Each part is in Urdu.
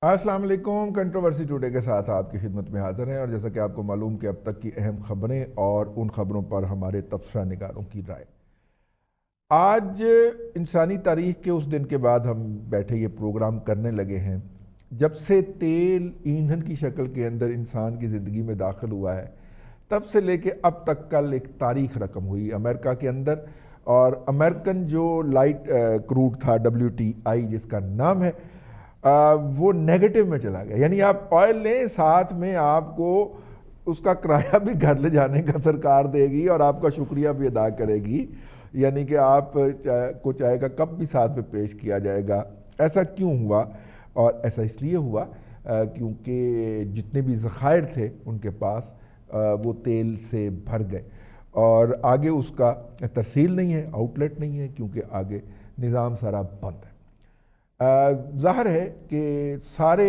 السلام علیکم، کنٹروورسی ٹوڈے کے ساتھ آپ کی خدمت میں حاضر ہیں، اور جیسا کہ آپ کو معلوم کہ اب تک کی اہم خبریں اور ان خبروں پر ہمارے تبصرہ نگاروں کی رائے۔ آج انسانی تاریخ کے اس دن کے بعد ہم بیٹھے یہ پروگرام کرنے لگے ہیں جب سے تیل ایندھن کی شکل کے اندر انسان کی زندگی میں داخل ہوا ہے، تب سے لے کے اب تک کل ایک تاریخ رقم ہوئی امریکہ کے اندر۔ اور امریکن جو لائٹ کروڈ تھا WTI جس کا نام ہے، وہ نیگیٹو میں چلا گیا۔ یعنی آپ آئل لیں، ساتھ میں آپ کو اس کا کرایہ بھی گھر لے جانے کا سرکار دے گی اور آپ کا شکریہ بھی ادا کرے گی، یعنی کہ آپ کو چائے کا کپ بھی ساتھ میں پیش کیا جائے گا۔ ایسا کیوں ہوا؟ اور ایسا اس لیے ہوا کیونکہ جتنے بھی ذخائر تھے ان کے پاس وہ تیل سے بھر گئے، اور آگے اس کا ترسیل نہیں ہے، آؤٹ لیٹ نہیں ہے، کیونکہ آگے نظام سارا بند ہے۔ ظاہر ہے کہ سارے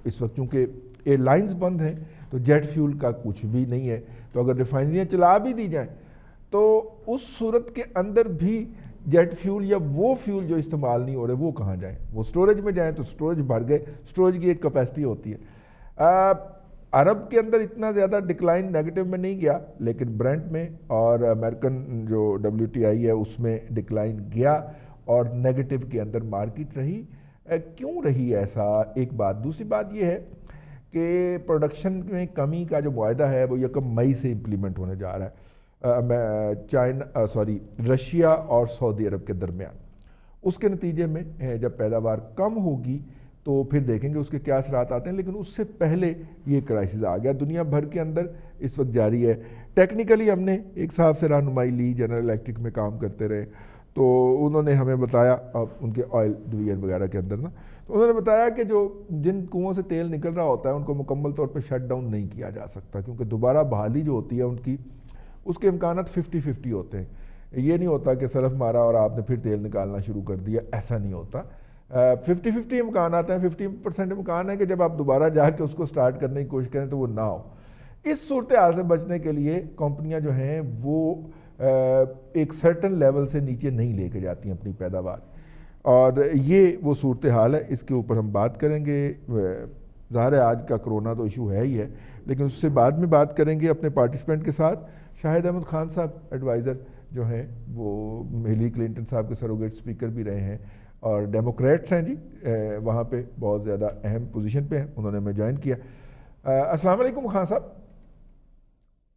اس وقت چونکہ ایئر لائنز بند ہیں تو جیٹ فیول کا کچھ بھی نہیں ہے، تو اگر ریفائنریاں چلا بھی دی جائیں تو اس صورت کے اندر بھی جیٹ فیول یا وہ فیول جو استعمال نہیں ہو رہے وہ کہاں جائیں؟ وہ سٹوریج میں جائیں تو سٹوریج بھر گئے۔ سٹوریج کی ایک کیپیسٹی ہوتی ہے۔ عرب کے اندر اتنا زیادہ ڈکلائن نیگیٹو میں نہیں گیا، لیکن برنٹ میں اور امریکن جو WTI ہے اس میں ڈکلائن گیا اور نیگیٹو کے اندر مارکیٹ رہی۔ کیوں رہی ایسا؟ ایک بات۔ دوسری بات یہ ہے کہ پروڈکشن میں کمی کا جو معاہدہ ہے وہ 1 مئی سے امپلیمنٹ ہونے جا رہا ہے رشیا اور سعودی عرب کے درمیان۔ اس کے نتیجے میں جب پیداوار کم ہوگی تو پھر دیکھیں گے اس کے کیا اثرات آتے ہیں، لیکن اس سے پہلے یہ کرائسس آ گیا، دنیا بھر کے اندر اس وقت جاری ہے۔ ٹیکنیکلی ہم نے ایک صاحب سے رہنمائی لی، جنرل الیکٹرک میں کام کرتے رہے، تو انہوں نے ہمیں بتایا، ان کے آئل ڈویژن وغیرہ کے اندر نا، تو انہوں نے بتایا کہ جو جن کنوؤں سے تیل نکل رہا ہوتا ہے ان کو مکمل طور پہ شٹ ڈاؤن نہیں کیا جا سکتا، کیونکہ دوبارہ بحالی جو ہوتی ہے ان کی، اس کے امکانات 50-50 ہوتے ہیں۔ یہ نہیں ہوتا کہ سلف مارا اور آپ نے پھر تیل نکالنا شروع کر دیا، ایسا نہیں ہوتا۔ 50-50 امکانات ہیں۔ 50% امکان ہے کہ جب آپ دوبارہ جا کے اس کو سٹارٹ کرنے کی کوشش کریں تو وہ نہ ہو۔ اس صورتحال سے بچنے کے لیے کمپنیاں جو ہیں وہ ایک سرٹن لیول سے نیچے نہیں لے کے جاتی ہیں اپنی پیداوار، اور یہ وہ صورتحال ہے۔ اس کے اوپر ہم بات کریں گے۔ ظاہر ہے آج کا کرونا تو ایشو ہے ہی ہے، لیکن اس سے بعد میں بات کریں گے اپنے پارٹیسپینٹ کے ساتھ۔ شاہد احمد خان صاحب ایڈوائزر جو ہیں، وہ ہیلی کلنٹن صاحب کے سروگیٹ اسپیکر بھی رہے ہیں اور ڈیموکریٹس ہیں جی، وہاں پہ بہت زیادہ اہم پوزیشن پہ ہیں، انہوں نے ہمیں جوائن کیا۔ السلام علیکم خان صاحب۔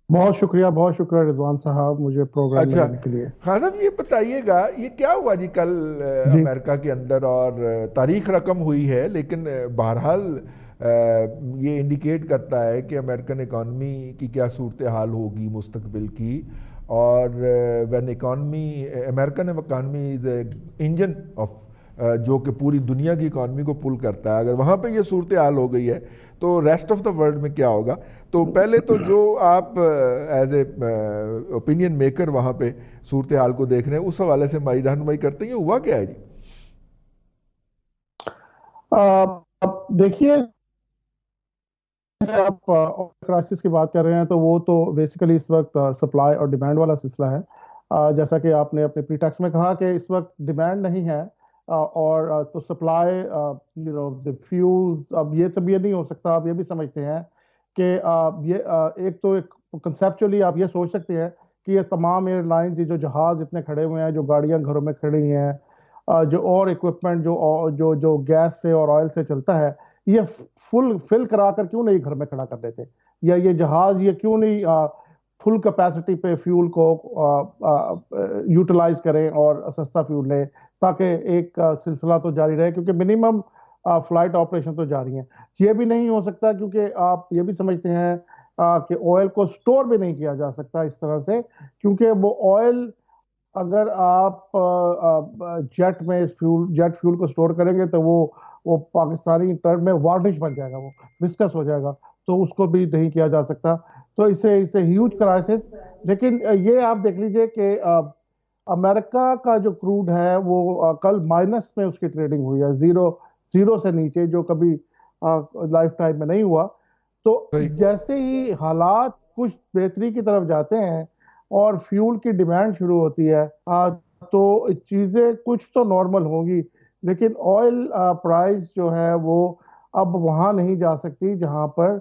بہت شکریہ رضوان صاحب مجھے پروگرام میں اچھا لینے کے لیے۔ خان صاحب، یہ بتائیے گا یہ کیا ہوا جی کل جی امریکہ کے اندر؟ اور تاریخ رقم ہوئی ہے، لیکن بہرحال یہ انڈیکیٹ کرتا ہے کہ امریکن اکانومی کی کیا صورتحال ہوگی مستقبل کی، اور when economy, American economy is a engine of جو کہ پوری دنیا کی اکانومی کو پل کرتا ہے۔ اگر وہاں پہ یہ صورتحال ہو گئی ہے تو ریسٹ آف دا ورلڈ میں کیا ہوگا؟ تو پہلے تو جو آپ ایز اے اوپینین میکر وہاں پہ صورتحال کو دیکھ رہے ہیں، اس حوالے سے ہماری رہنمائی کرتے ہیں، یہ ہوا کیا ہے جی؟ دیکھیے، آپ کرائسس کی بات کر رہے ہیں تو وہ تو بیسیکلی اس وقت سپلائی اور ڈیمانڈ والا سلسلہ ہے۔ جیسا کہ آپ نے اپنے پری ٹیکسٹ میں کہا کہ اس وقت ڈیمانڈ نہیں ہے، اور تو سپلائی فیول، اب یہ سب یہ نہیں ہو سکتا۔ آپ یہ بھی سمجھتے ہیں کہ ایک تو کنسیپچولی آپ یہ سوچ سکتے ہیں کہ یہ تمام ایئر لائنز، جو جہاز اتنے کھڑے ہوئے ہیں، جو گاڑیاں گھروں میں کھڑی ہیں، جو اور اکوپمنٹ جو گیس سے اور آئل سے چلتا ہے، یہ فل کرا کر کیوں نہیں گھر میں کھڑا کر دیتے؟ یا یہ جہاز یہ کیوں نہیں فل کیپیسٹی پہ فیول کو یوٹیلائز کریں اور سستا فیول لیں، تاکہ ایک سلسلہ تو جاری رہے، کیونکہ منیمم فلائٹ آپریشن تو جاری ہیں۔ یہ بھی نہیں ہو سکتا کیونکہ آپ یہ بھی سمجھتے ہیں کہ آئل کو سٹور بھی نہیں کیا جا سکتا اس طرح سے، کیونکہ وہ آئل اگر آپ جیٹ فیول کو سٹور کریں گے تو وہ پاکستانی ٹرم میں وارنش بن جائے گا، وہ وسکس ہو جائے گا، تو اس کو بھی نہیں کیا جا سکتا۔ تو اسے ہیوج کرائسس۔ لیکن یہ آپ دیکھ لیجئے کہ امریکہ کا جو کروڈ ہے وہ کل مائنس میں اس کی ٹریڈنگ ہوئی ہے، زیرو سے نیچے، جو کبھی لائف ٹائم میں نہیں ہوا۔ تو جیسے ہی حالات کچھ بہتری کی طرف جاتے ہیں اور فیول کی ڈیمانڈ شروع ہوتی ہے تو چیزیں کچھ تو نارمل ہوں گی، لیکن آئل پرائز جو ہے وہ اب وہاں نہیں جا سکتی جہاں پر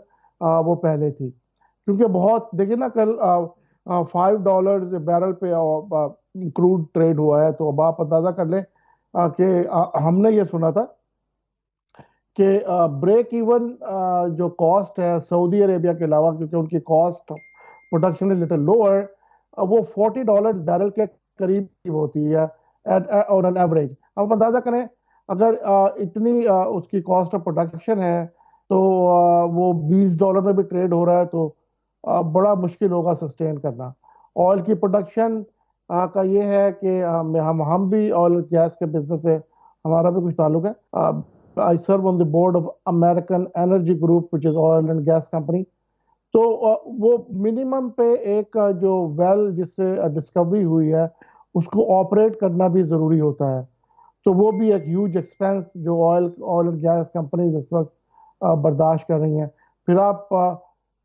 وہ پہلے تھی، کیونکہ بہت دیکھیں نا کل $5 بیرل پہ کروڈ ٹریڈ ہوا ہے، تو اب آپ اندازہ کر لیں کہ ہم نے یہ سنا تھا کہ بریک ایون جو کاسٹ ہے سعودی عربیہ کے علاوہ، کیونکہ ان کی کاسٹ پروڈکشن لٹل لوور، وہ $40 بیرل کے قریب ہوتی ہے آن این ایوریج۔ اب اندازہ کریں اگر اتنی اس کی کاسٹ آف پروڈکشن ہے تو وہ $20 میں بھی ٹریڈ ہو رہا ہے، تو بڑا مشکل ہوگا سسٹین کرنا۔ آئل کی پروڈکشن کا یہ ہے کہ ہم بھی آئل گیس کے بزنس سے ہمارا بھی کچھ تعلق ہے۔ I serve on the board of American Energy Group, which is oil and gas company. تو وہ منیمم پہ ایک جو ویل جس سے ڈسکوری ہوئی ہے اس کو آپریٹ کرنا بھی ضروری ہوتا ہے، تو وہ بھی ایک ہیوج ایکسپینس جو آئل اینڈ گیس کمپنیز اس وقت برداشت کر رہی ہیں۔ پھر آپ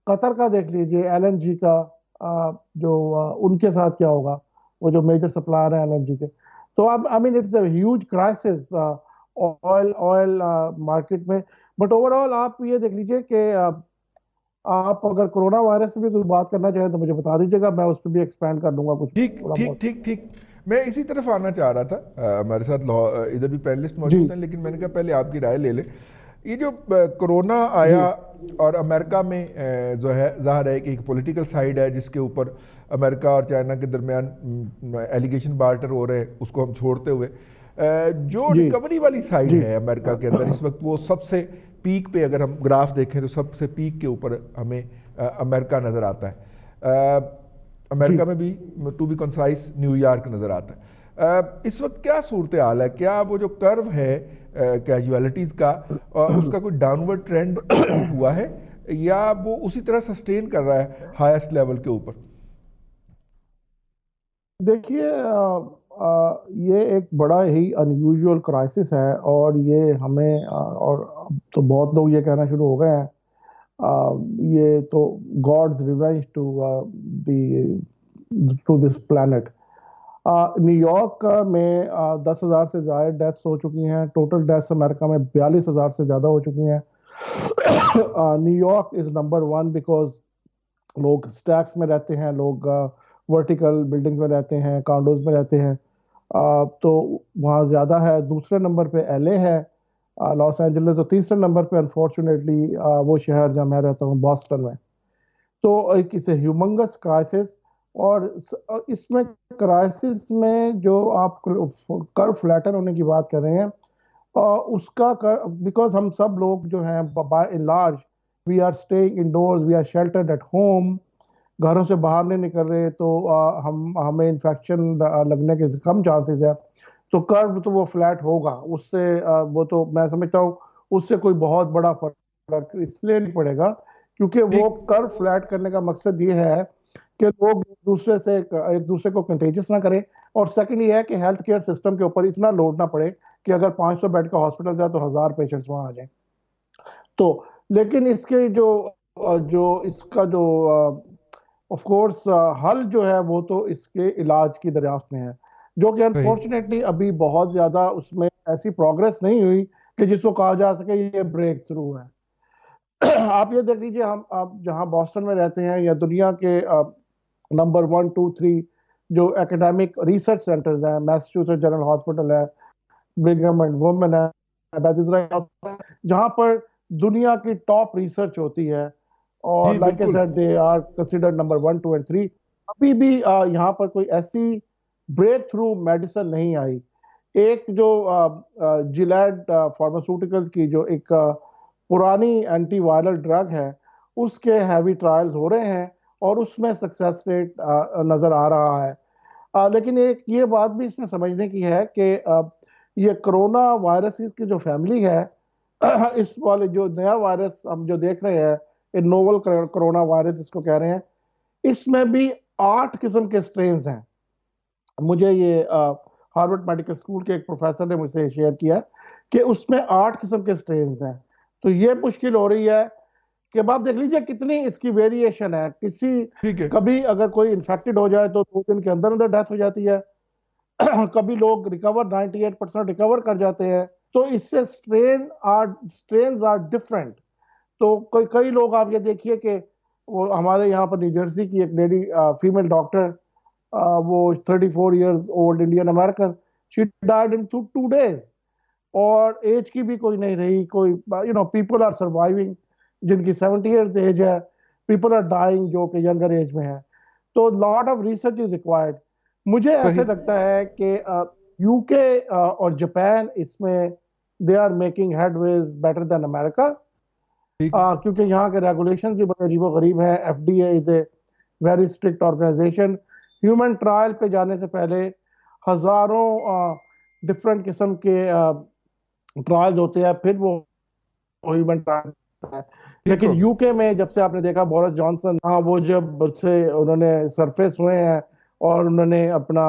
قطر کا دیکھ لیجئے، ایل این جی کا جو ان کے ساتھ کیا ہوگا، وہ جو میجر سپلائر ہیں ایل این جی کے۔ تو اب I mean it's a huge crisis oil market میں۔ بٹ اوور آل آپ یہ دیکھ لیجئے کہ آپ اگر کرونا وائرس پہ بھی کوئی بات کرنا چاہیں تو مجھے بتا دیجیے گا، میں اس پہ بھی ایکسپینڈ کر دوں گا کچھ ٹھیک تھوڑا ٹھیک بہت۔ ٹھیک ٹھیک میں اسی طرف آنا چاہ رہا تھا۔ ہمارے ساتھ ادھر بھی پینلسٹ جی موجود ہیں، لیکن میں نے کہا پہلے آپ کی رائے لے لیں۔ یہ جو کرونا آیا اور امریکہ میں جو ہے ظاہر ہے کہ ایک پولیٹیکل سائیڈ ہے جس کے اوپر امریکہ اور چائنا کے درمیان ایلیگیشن بارٹر ہو رہے ہیں، اس کو ہم چھوڑتے ہوئے جو جی ریکوری والی سائیڈ جی ہے امریکہ کے اندر اس وقت، وہ سب سے پیک پہ اگر ہم گراف دیکھیں تو سب سے پیک کے اوپر ہمیں امریکہ نظر آتا ہے۔ جی امریکہ میں بھی to be concise New York نظر آتا ہے۔ اس وقت کیا صورتحال ہے؟ کیا وہ جو کرو ہے کیجویلٹیز کا اس کا کوئی ڈاؤن ورڈ ٹرینڈ شروع ہوا ہے یا وہ اسی طرح سسٹین کر رہا ہے ہائیسٹ لیول کے اوپر؟ دیکھیے یہ ایک بڑا ہی انیوژول کرائسس ہے، اور یہ ہمیں اور اب تو بہت لوگ یہ کہنا شروع ہو گئے ہیں یہ تو God's revenge to this planet. New York میں 10,000 سے زائد ڈیتھس ہو چکی ہیں، ٹوٹل ڈیتھس امریکہ میں 42,000 سے زیادہ ہو چکی ہیں۔ New York is number 1 because لوگ سٹیکس میں رہتے ہیں، لوگ ورٹیکل بلڈنگز میں رہتے ہیں، کانڈوز میں رہتے ہیں، تو وہاں زیادہ ہے۔ دوسرے نمبر پہ ایل اے ہے، لاس اینجلس، اور تیسرے نمبر پہ انفارچونیٹلی وہ شہر جہاں میں رہتا ہوں باسٹن میں۔ تو ایک اسے ہیومنگس کرائسس، اور اس میں کرائسس میں جو آپ کرو فلیٹن ہونے کی بات کر رہے ہیں اس کا بیکاز ہم سب لوگ جو ہیں by and large we are staying indoors, we are sheltered at home, گھروں سے باہر نہیں نکل رہے، تو ہمیں انفیکشن لگنے کے کم چانسز ہے۔ تو کرو تو وہ فلیٹ ہوگا، اس سے وہ تو میں سمجھتا ہوں اس سے کوئی بہت بڑا فرق اس لیے نہیں پڑے گا کیونکہ وہ کرو فلیٹ کرنے کا مقصد یہ ہے کہ لوگ ایک دوسرے کو کنٹیجس نہ کریں، اور سیکنڈ یہ ہے کہ ہیلتھ کیئر سسٹم کے اوپر اتنا لوڈ نہ پڑے کہ اگر 500 بیڈ کا ہاسپٹل جائے تو 1000 پیشنٹس وہاں آ جائیں۔ تو لیکن اس کے اس کا جو آف کورس حل جو ہے وہ تو اس کے علاج کی دریافت میں ہے، جو کہ انفارچونیٹلی ابھی بہت زیادہ اس میں ایسی پروگرس نہیں ہوئی کہ جس کو کہا جا سکے یہ بریک تھرو ہے۔ آپ یہ دیکھ لیجئے، آپ جہاں باسٹن میں رہتے ہیں یا دنیا کے نمبر 1 2 3 جو ایکیڈیمک ریسرچ سینٹرز ہیں، میساچوسیٹس جنرل ہاسپٹل ہے، برگھم اینڈ وومن ہے، جہاں پر دنیا کی ٹاپ ریسرچ ہوتی ہے، اور جی لائک اے بالکل۔ Said they are considered number 1 2 and 3۔ ابھی بھی یہاں پر کوئی ایسی بریک تھرو میڈیسن نہیں آئی۔ ایک جو جیلیڈ فارماسیوٹیکلز کی جو ایک پرانی اینٹی وائرل ڈرگ ہے، اس کے ہیوی ٹرائلز ہو رہے ہیں اور اس میں سکسیس ریٹ نظر آ رہا ہے۔ لیکن ایک یہ بات بھی اس میں سمجھنے کی ہے کہ یہ کرونا وائرس کی جو فیملی ہے، اس والے جو نیا وائرس ہم جو دیکھ رہے ہیں، نوول کرونا وائرس اس کو کہہ رہے ہیں، اس میں بھی 8 قسم کے سٹرینز ہیں۔ مجھے یہ ہارورڈ میڈیکل اسکول کے ایک پروفیسر نے مجھ سے شیئر کیا کہ اس میں 8 قسم کے سٹرینز ہیں۔ تو یہ مشکل ہو رہی ہے کہ اب آپ دیکھ لیجئے کتنی اس کی ویریشن ہے، کبھی اگر کوئی انفیکٹڈ ہو جائے تو 2 دن کے اندر ڈیتھ ہو جاتی ہے، کبھی لوگ 98% ریکور کر جاتے ہیں، تو اس سے اسٹرینز آر ڈفرینٹ. تو کئی لوگ آپ یہ دیکھیے کہ وہ ہمارے یہاں پر نیو جرسی کی ایک لیڈی فیمیل ڈاکٹر, وہ 34 years old Indian American, she died in 2 days, اور ایج کی بھی کوئی نہیں رہی. کوئی پیپل آر سروائیونگ جن کی 70 ایئرز ایج ہے, پیپل آر ڈائنگ جو کہ ینگر ایج میں ہے. تو lot of research is required. مجھے ایسے لگتا ہے کہ یو کے اور جاپان اس میں they are making headways better than America, کیونکہ یہاں کے ریگولیشن بھی بڑے عجیب و غریب ہیں. F D A is a very strict organisation. Human trial پہ جانے سے پہلے ہزاروں ڈفرینٹ قسم کے ٹرائلز ہوتے ہیں, پھر وہ ہیومن ٹرائل ہوتا ہے. لیکن یو کے میں جب سے آپ نے دیکھا بورس جانسن, وہ جب سے انہوں نے سرفیس ہوئے ہیں اور انہوں نے اپنا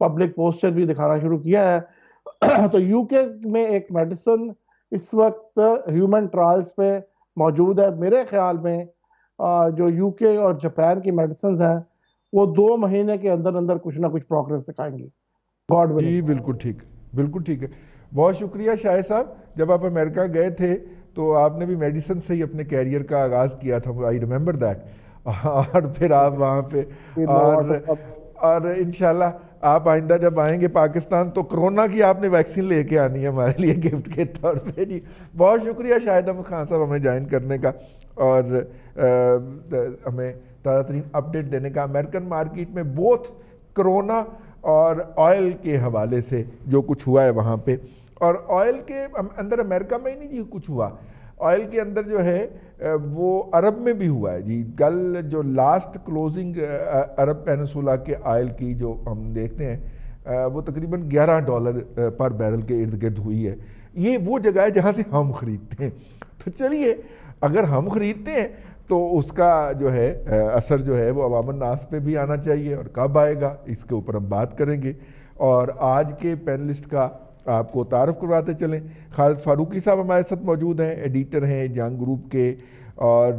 پبلک پوسچر بھی دکھانا شروع کیا ہے, تو یو کے میں ایک میڈیسن اس وقت ہیومن ٹرائلز پہ موجود ہے. میرے خیال میں جو یو کے اور جاپان کی میڈیسنز ہیں وہ 2 مہینے کے اندر اندر کچھ نہ کچھ پروگریس دکھائیں گی. گاڈ ولنگ. جی بالکل ٹھیک, بالکل ٹھیک ہے. بہت شکریہ شاہد صاحب. جب آپ امریکہ گئے تھے تو آپ نے بھی میڈیسن سے ہی اپنے کیریئر کا آغاز کیا تھا, آئی ریممبر دیٹ. اور پھر آپ وہاں پہ اور انشاءاللہ آپ آئندہ جب آئیں گے پاکستان تو کرونا کی آپ نے ویکسین لے کے آنی ہے ہمارے لیے گفٹ کے طور پہ. جی بہت شکریہ شاہد احمد خان صاحب ہمیں جوائن کرنے کا اور ہمیں تازہ ترین اپڈیٹ دینے کا. امریکن مارکیٹ میں بوتھ کرونا اور آئل کے حوالے سے جو کچھ ہوا ہے وہاں پہ, اور آئل کے اندر امریکہ میں ہی نہیں جی کچھ ہوا, آئل کے اندر جو ہے وہ عرب میں بھی ہوا ہے جی. کل جو لاسٹ کلوزنگ عرب پینسولا کے آئل کی جو ہم دیکھتے ہیں وہ تقریباً $11 پر بیرل کے ارد گرد ہوئی ہے. یہ وہ جگہ ہے جہاں سے ہم خریدتے ہیں. تو چلیے اگر ہم خریدتے ہیں تو اس کا جو ہے اثر جو ہے وہ عوام الناس پہ بھی آنا چاہیے, اور کب آئے گا اس کے اوپر ہم بات کریں گے. اور آج کے پینلسٹ کا آپ کو تعارف کرواتے چلیں. خالد فاروقی صاحب ہمارے ساتھ موجود ہیں, ایڈیٹر ہیں جنگ گروپ کے, اور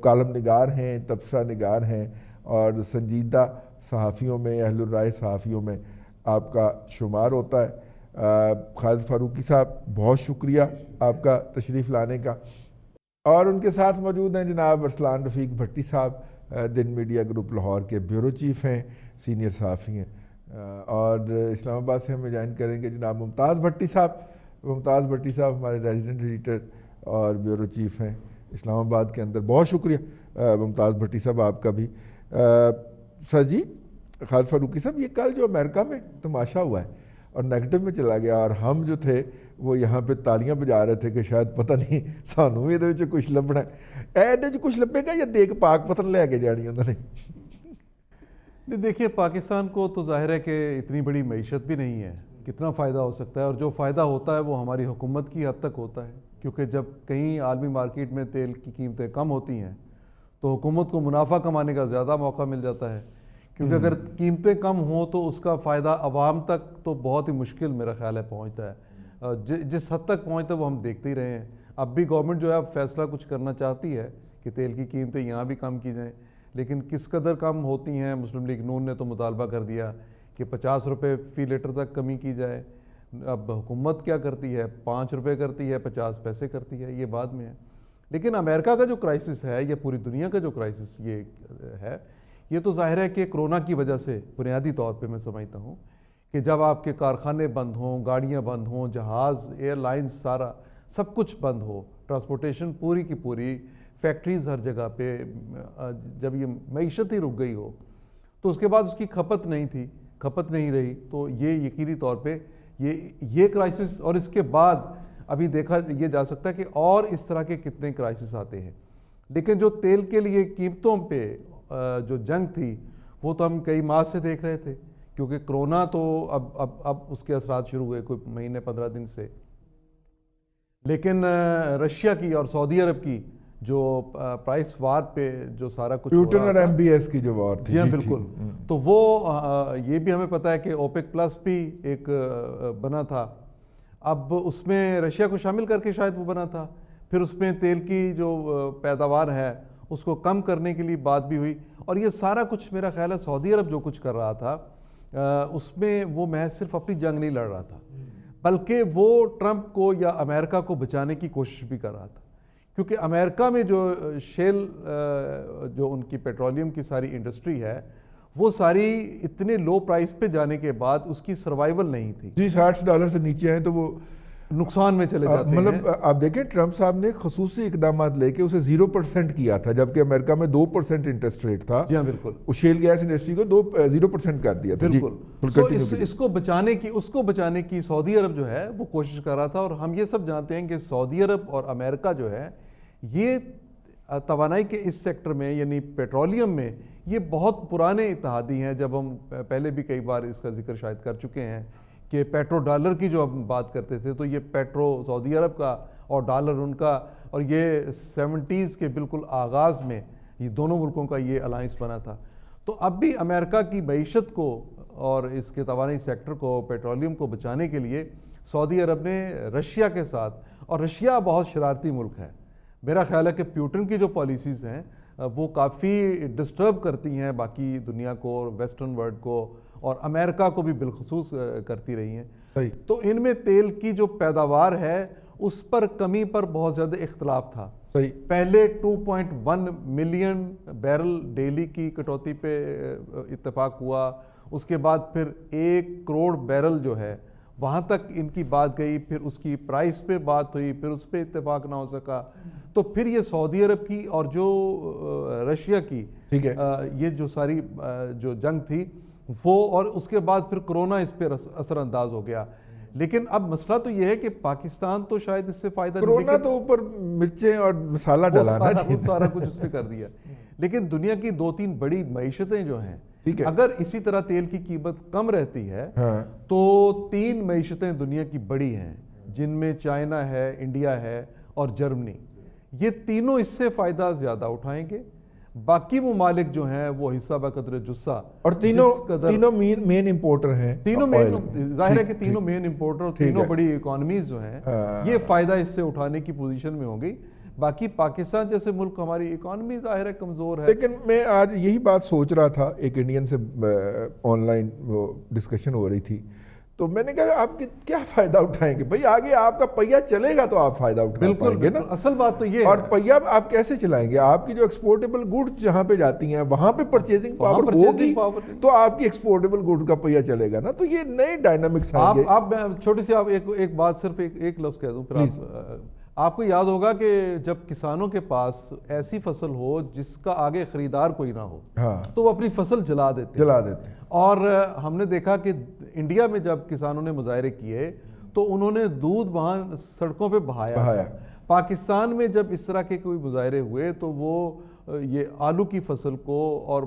کالم نگار ہیں, تبصرہ نگار ہیں, اور سنجیدہ صحافیوں میں, اہل الرائے صحافیوں میں آپ کا شمار ہوتا ہے. خالد فاروقی صاحب بہت شکریہ آپ کا تشریف لانے کا. اور ان کے ساتھ موجود ہیں جناب ارسلان رفیق بھٹی صاحب, دن میڈیا گروپ لاہور کے بیورو چیف ہیں, سینئر صحافی ہیں. اور اسلام آباد سے ہمیں جوائن کریں گے جناب ممتاز بھٹی صاحب. ممتاز بھٹی صاحب ہمارے ریزیڈنٹ ایڈیٹر اور بیورو چیف ہیں اسلام آباد کے اندر. بہت شکریہ ممتاز بھٹی صاحب آپ کا بھی. سر جی خالد فاروقی صاحب, یہ کل جو امریکہ میں تماشا ہوا ہے اور نیگیٹو میں چلا گیا, اور ہم جو تھے وہ یہاں پہ تالیاں بجا رہے تھے کہ شاید پتہ نہیں سانوں بھی یہ کچھ لبنا ہے, ایڈ کچھ لبے گا یا دیکھ پاک پتن لے کے جانی انہوں نے. نہیں دیکھیے, پاکستان کو تو ظاہر ہے کہ اتنی بڑی معیشت بھی نہیں ہے, کتنا فائدہ ہو سکتا ہے, اور جو فائدہ ہوتا ہے وہ ہماری حکومت کی حد تک ہوتا ہے. کیونکہ جب کہیں عالمی مارکیٹ میں تیل کی قیمتیں کم ہوتی ہیں تو حکومت کو منافع کمانے کا زیادہ موقع مل جاتا ہے. کیونکہ اگر قیمتیں کم ہوں تو اس کا فائدہ عوام تک تو بہت ہی مشکل میرا خیال ہے پہنچتا ہے. جس حد تک پہنچتا ہے وہ ہم دیکھتے ہی رہے ہیں. اب بھی گورنمنٹ جو ہے فیصلہ کچھ کرنا چاہتی ہے کہ تیل کی قیمتیں یہاں بھی کم کی جائیں, لیکن کس قدر کم ہوتی ہیں. مسلم لیگ نون نے تو مطالبہ کر دیا کہ 50 روپے فی لیٹر تک کمی کی جائے. اب حکومت کیا کرتی ہے, 5 روپے کرتی ہے, 50 پیسے کرتی ہے, یہ بعد میں ہے. لیکن امریکہ کا جو کرائسس ہے یا پوری دنیا کا جو کرائسس یہ ہے, یہ تو ظاہر ہے کہ کرونا کی وجہ سے بنیادی طور پہ میں سمجھتا ہوں کہ جب آپ کے کارخانے بند ہوں, گاڑیاں بند ہوں, جہاز, ایئر لائنز, سارا سب کچھ بند ہو, ٹرانسپورٹیشن پوری کی پوری, فیکٹریز ہر جگہ پہ, جب یہ معیشت ہی رک گئی ہو تو اس کے بعد اس کی کھپت نہیں تھی, کھپت نہیں رہی, تو یہ یقینی طور پہ یہ کرائسس, اور اس کے بعد ابھی دیکھا یہ جا سکتا ہے کہ اور اس طرح کے کتنے کرائسس آتے ہیں. لیکن جو تیل کے لیے قیمتوں پہ جو جنگ تھی وہ تو ہم کئی ماہ سے دیکھ رہے تھے, کیونکہ کرونا تو اب اس کے اثرات شروع ہوئے کوئی مہینے 15 دن سے. لیکن رشیا کی اور سعودی عرب کی جو پرائس وار پہ جو سارا کچھ پیوٹن اور ایم بی ایس کی جو وار تھی, جی ہاں بالکل, تو وہ یہ بھی ہمیں پتہ ہے کہ اوپیک پلس بھی ایک بنا تھا. اب اس میں رشیا کو شامل کر کے شاید وہ بنا تھا. پھر اس میں تیل کی جو پیداوار ہے اس کو کم کرنے کے لیے بات بھی ہوئی, اور یہ سارا کچھ میرا خیال ہے سعودی عرب جو کچھ کر رہا تھا اس میں وہ محض صرف اپنی جنگ نہیں لڑ رہا تھا, بلکہ وہ ٹرمپ کو یا امریکہ کو بچانے کی کوشش بھی کر رہا تھا، کیونکہ امریکہ میں جو شیل جو ان کی پیٹرولیم کی ساری انڈسٹری ہے وہ ساری اتنے لو پرائس پہ جانے کے بعد اس کی سروائیول نہیں تھی، جی $60 سے نیچے ہیں تو وہ نقصان میں چلے جاتے ہیں۔ مطلب آپ دیکھیں ٹرمپ صاحب نے خصوصی اقدامات لے کے اسے 0% کیا تھا، جبکہ امریکہ میں 2% انٹرسٹ ریٹ تھا، جی ہاں بالکل، اس شیل گیس انڈسٹری کو 0% کر دیا تھا۔ بالکل، اس کو بچانے کی سعودی عرب جو ہے وہ کوشش کر رہا تھا، اور ہم یہ سب جانتے ہیں کہ سعودی عرب اور امریکہ جو ہے یہ توانائی کے اس سیکٹر میں یعنی پیٹرولیم میں یہ بہت پرانے اتحادی ہیں۔ جب ہم پہلے بھی کئی بار اس کا ذکر شاید کر چکے ہیں کہ پیٹرو ڈالر کی جو ہم بات کرتے تھے تو یہ پیٹرو سعودی عرب کا اور ڈالر ان کا، اور یہ 70s کے بالکل آغاز میں یہ دونوں ملکوں کا یہ الائنس بنا تھا۔ تو اب بھی امریکہ کی معیشت کو اور اس کے توانائی سیکٹر کو پیٹرولیم کو بچانے کے لیے سعودی عرب نے رشیا کے ساتھ، اور رشیا بہت شرارتی ملک ہے، میرا خیال ہے کہ پیوٹن کی جو پالیسیز ہیں وہ کافی ڈسٹرب کرتی ہیں باقی دنیا کو اور ویسٹرن ورلڈ کو، اور امریکہ کو بھی بالخصوص کرتی رہی ہیں۔ صحیح۔ تو ان میں تیل کی جو پیداوار ہے اس پر کمی پر بہت زیادہ اختلاف تھا۔ صحیح۔ پہلے 2.1 ملین بیرل ڈیلی کی کٹوتی پہ اتفاق ہوا، اس کے بعد پھر 1 کروڑ بیرل جو ہے وہاں تک ان کی بات گئی، پھر اس کی پرائس پہ بات ہوئی، پھر اس پہ اتفاق نہ ہو سکا، تو پھر یہ سعودی عرب کی اور جو رشیا کی یہ جو ساری جو جنگ تھی وہ، اور اس کے بعد پھر کرونا اس پہ اثر انداز ہو گیا۔ لیکن اب مسئلہ تو یہ ہے کہ پاکستان تو شاید اس سے فائدہ نہیں، کرونا تو اوپر مرچیں اور مسالہ ڈالانا سارا کچھ اس پہ کر دیا، لیکن دنیا کی 2-3 بڑی معیشتیں جو ہیں اگر اسی طرح تیل کی قیمت کم رہتی ہے تو 3 معیشتیں دنیا کی بڑی ہیں، جن میں چائنا ہے، انڈیا ہے اور جرمنی، یہ تینوں اس سے فائدہ زیادہ اٹھائیں گے۔ باقی ممالک جو ہیں وہ حصہ بقدر جثہ، اور تینوں مین امپورٹر ہیں، ظاہر ہے کہ تینوں مین امپورٹر اور تینوں بڑی اکانومیز جو ہیں یہ فائدہ اس سے اٹھانے کی پوزیشن میں ہوں گی۔ باقی پاکستان جیسے ملک ہماری اکانومی ظاہر ہے کمزور ہے۔ لیکن میں آج یہی بات سوچ رہا تھا، ایک انڈین سے آن لائن وہ ڈسکشن ہو رہی تھی، تو میں نے کہا آپ کیا فائدہ اٹھائیں گے بھائی، آگے آپ کا پہیہ چلے گا تو آپ فائدہ اٹھا پائیں گے نا۔ اصل بات تو یہ اور پہیہ آپ کیسے چلائیں گے؟ آپ کی جو ایکسپورٹیبل گڈز جہاں پہ جاتی ہیں وہاں پہ پرچیزنگ پاور ہوگی تو آپ کی ایکسپورٹیبل گڈز کا پہیہ چلے گا نا، تو یہ نئے ڈائنامکس آئیں گے۔ آپ چھوٹی سی آپ ایک بات صرف ایک لفظ کہہ دوں، پھر آپ کو یاد ہوگا کہ جب کسانوں کے پاس ایسی فصل ہو جس کا آگے خریدار کوئی نہ ہو تو وہ اپنی فصل جلا دیتے ہیں، اور ہم نے دیکھا کہ انڈیا میں جب کسانوں نے مظاہرے کیے تو انہوں نے دودھ وہاں سڑکوں پہ بہایا۔ پاکستان میں جب اس طرح کے کوئی مظاہرے ہوئے تو وہ یہ آلو کی فصل کو اور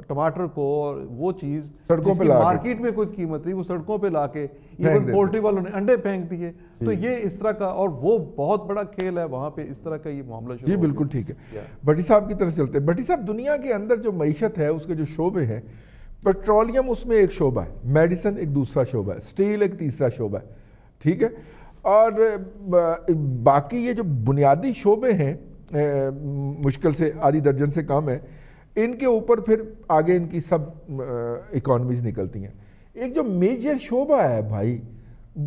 ٹماٹر کو اور وہ چیز سڑکوں پہ مارکیٹ میں کوئی قیمت نہیں وہ سڑکوں پہ لا کے، ایون پولٹری والوں نے انڈے پھینک دیے۔ تو یہ اس طرح کا، اور وہ بہت بڑا کھیل ہے وہاں پہ، اس طرح کا یہ معاملہ شروع۔ جی بالکل ٹھیک ہے، بھٹی صاحب کی طرف چلتے ہیں۔ بھٹی صاحب، دنیا کے اندر جو معیشت ہے اس کے جو شعبے ہیں، پیٹرولیم اس میں ایک شعبہ ہے، میڈیسن ایک دوسرا شعبہ ہے، اسٹیل ایک تیسرا شعبہ ہے، ٹھیک ہے، اور باقی یہ جو بنیادی شعبے ہیں مشکل سے آدھی درجن سے کم ہے، ان کے اوپر پھر آگے ان کی سب اکانومیز نکلتی ہیں۔ ایک جو میجر شعبہ ہے بھائی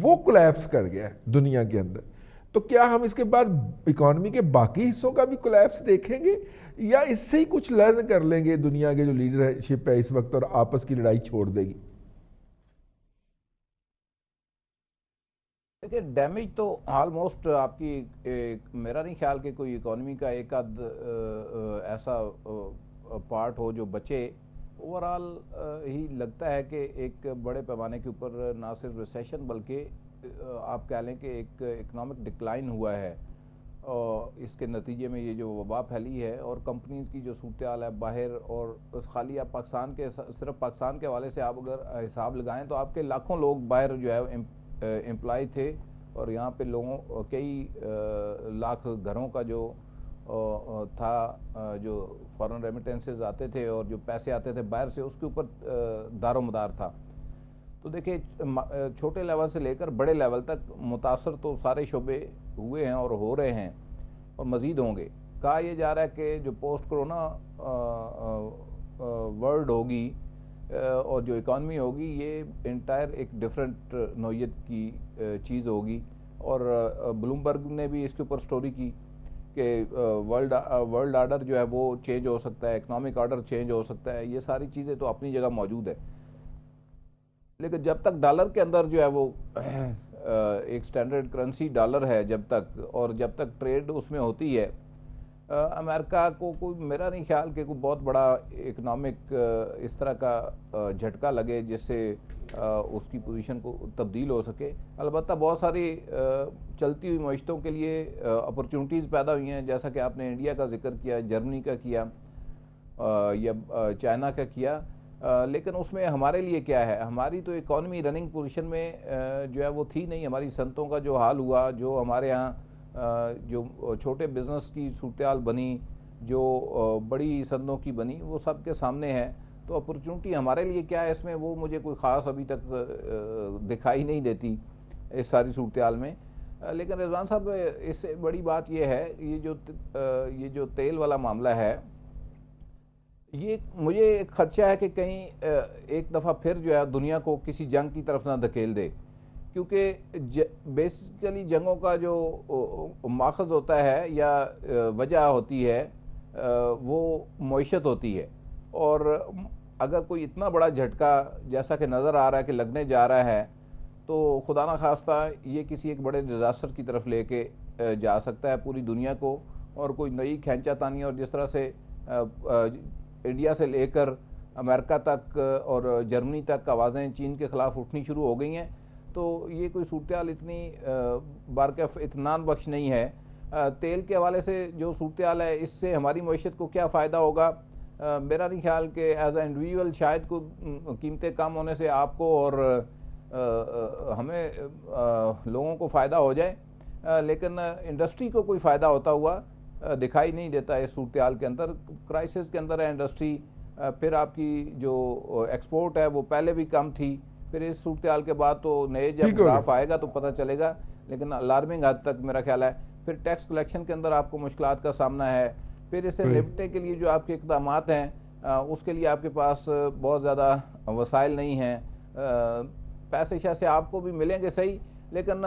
وہ کولیپس کر گیا ہے دنیا کے اندر، تو کیا ہم اس کے بعد اکانومی کے باقی حصوں کا بھی کولیپس دیکھیں گے، یا اس سے ہی کچھ لرن کر لیں گے دنیا کے جو لیڈرشپ ہے اس وقت اور آپس کی لڑائی چھوڑ دے گی؟ دیکھیں ڈیمیج تو آلموسٹ آپ کی میرا نہیں خیال کہ کوئی اکانومی کا ایک آدھ ایسا پارٹ ہو جو بچے، اوورآل ہی لگتا ہے کہ ایک بڑے پیمانے کے اوپر نہ صرف ریسیشن بلکہ آپ کہہ لیں کہ ایک اکنامک ڈکلائن ہوا ہے، اور اس کے نتیجے میں یہ جو وبا پھیلی ہے اور کمپنیز کی جو صورتحال ہے باہر، اور خالی آپ پاکستان کے صرف پاکستان کے حوالے سے آپ اگر حساب لگائیں تو آپ کے لاکھوں لوگ باہر جو ہے امپلائی تھے، اور یہاں پہ لوگوں کئی لاکھ گھروں کا جو تھا جو فارن ریمیٹنسز آتے تھے اور جو پیسے آتے تھے باہر سے، اس کے اوپر دار و مدار تھا۔ تو دیکھیں چھوٹے لیول سے لے کر بڑے لیول تک متاثر تو سارے شعبے ہوئے ہیں اور ہو رہے ہیں اور مزید ہوں گے۔ کہا یہ جا رہا ہے کہ جو پوسٹ کرونا ورلڈ ہوگی اور جو اکانومی ہوگی یہ انٹائر ایک ڈیفرنٹ نوعیت کی چیز ہوگی. اور بلومبرگ نے بھی اس کے اوپر سٹوری کی کہ ورلڈ آرڈر جو ہے وہ چینج ہو سکتا ہے, اکنامک آرڈر چینج ہو سکتا ہے. یہ ساری چیزیں تو اپنی جگہ موجود ہے, لیکن جب تک ڈالر کے اندر جو ہے وہ ایک سٹینڈرڈ کرنسی ڈالر ہے جب تک, اور جب تک ٹریڈ اس میں ہوتی ہے, امریکہ کو کوئی میرا نہیں خیال کہ کوئی بہت بڑا اکنامک اس طرح کا جھٹکا لگے جس سے اس کی پوزیشن کو تبدیل ہو سکے. البتہ بہت ساری چلتی ہوئی معیشتوں کے لیے اپرچونٹیز پیدا ہوئی ہیں, جیسا کہ آپ نے انڈیا کا ذکر کیا, جرمنی کا کیا یا چائنا کا کیا, لیکن اس میں ہمارے لیے کیا ہے؟ ہماری تو اکانومی رننگ پوزیشن میں جو ہے وہ تھی نہیں. ہماری صنعتوں کا جو حال ہوا, جو ہمارے ہاں جو چھوٹے بزنس کی صورتحال بنی, جو بڑی صنعتوں کی بنی, وہ سب کے سامنے ہے. تو اپرچونٹی ہمارے لیے کیا ہے اس میں, وہ مجھے کوئی خاص ابھی تک دکھائی نہیں دیتی اس ساری صورتحال میں. لیکن رضوان صاحب, اس سے بڑی بات یہ ہے, یہ جو تیل والا معاملہ ہے, یہ مجھے ایک خدشہ ہے کہ کہیں ایک دفعہ پھر جو ہے دنیا کو کسی جنگ کی طرف نہ دھکیل دے, کیونکہ بیسیکلی جنگوں کا جو ماخذ ہوتا ہے یا وجہ ہوتی ہے وہ معیشت ہوتی ہے. اور اگر کوئی اتنا بڑا جھٹکا جیسا کہ نظر آ رہا ہے کہ لگنے جا رہا ہے, تو خدا نہ خواستہ یہ کسی ایک بڑے ڈیزاسٹر کی طرف لے کے جا سکتا ہے پوری دنیا کو, اور کوئی نئی کھینچا تانی. اور جس طرح سے انڈیا سے لے کر امریکہ تک اور جرمنی تک آوازیں چین کے خلاف اٹھنی شروع ہو گئی ہیں, تو یہ کوئی صورتحال اتنی بارکف اطمینان بخش نہیں ہے. تیل کے حوالے سے جو صورتحال ہے, اس سے ہماری معیشت کو کیا فائدہ ہوگا؟ میرا نہیں خیال کہ ایز اے انڈیویجول شاید کو قیمتیں کم ہونے سے آپ کو اور ہمیں لوگوں کو فائدہ ہو جائے, لیکن انڈسٹری کو کوئی فائدہ ہوتا ہوا دکھائی نہیں دیتا اس صورتحال کے اندر. کرائسس کے اندر ہے انڈسٹری, پھر آپ کی جو ایکسپورٹ ہے وہ پہلے بھی کم تھی, پھر اس صورتحال کے بعد تو نئے جب گراف آئے گا تو پتہ چلے گا, لیکن الارمنگ حد تک میرا خیال ہے. پھر ٹیکس کلیکشن کے اندر آپ کو مشکلات کا سامنا ہے, پھر اسے نپٹنے کے لیے جو آپ کے اقدامات ہیں اس کے لیے آپ کے پاس بہت زیادہ وسائل نہیں ہیں. پیسے شیسے آپ کو بھی ملیں گے صحیح, لیکن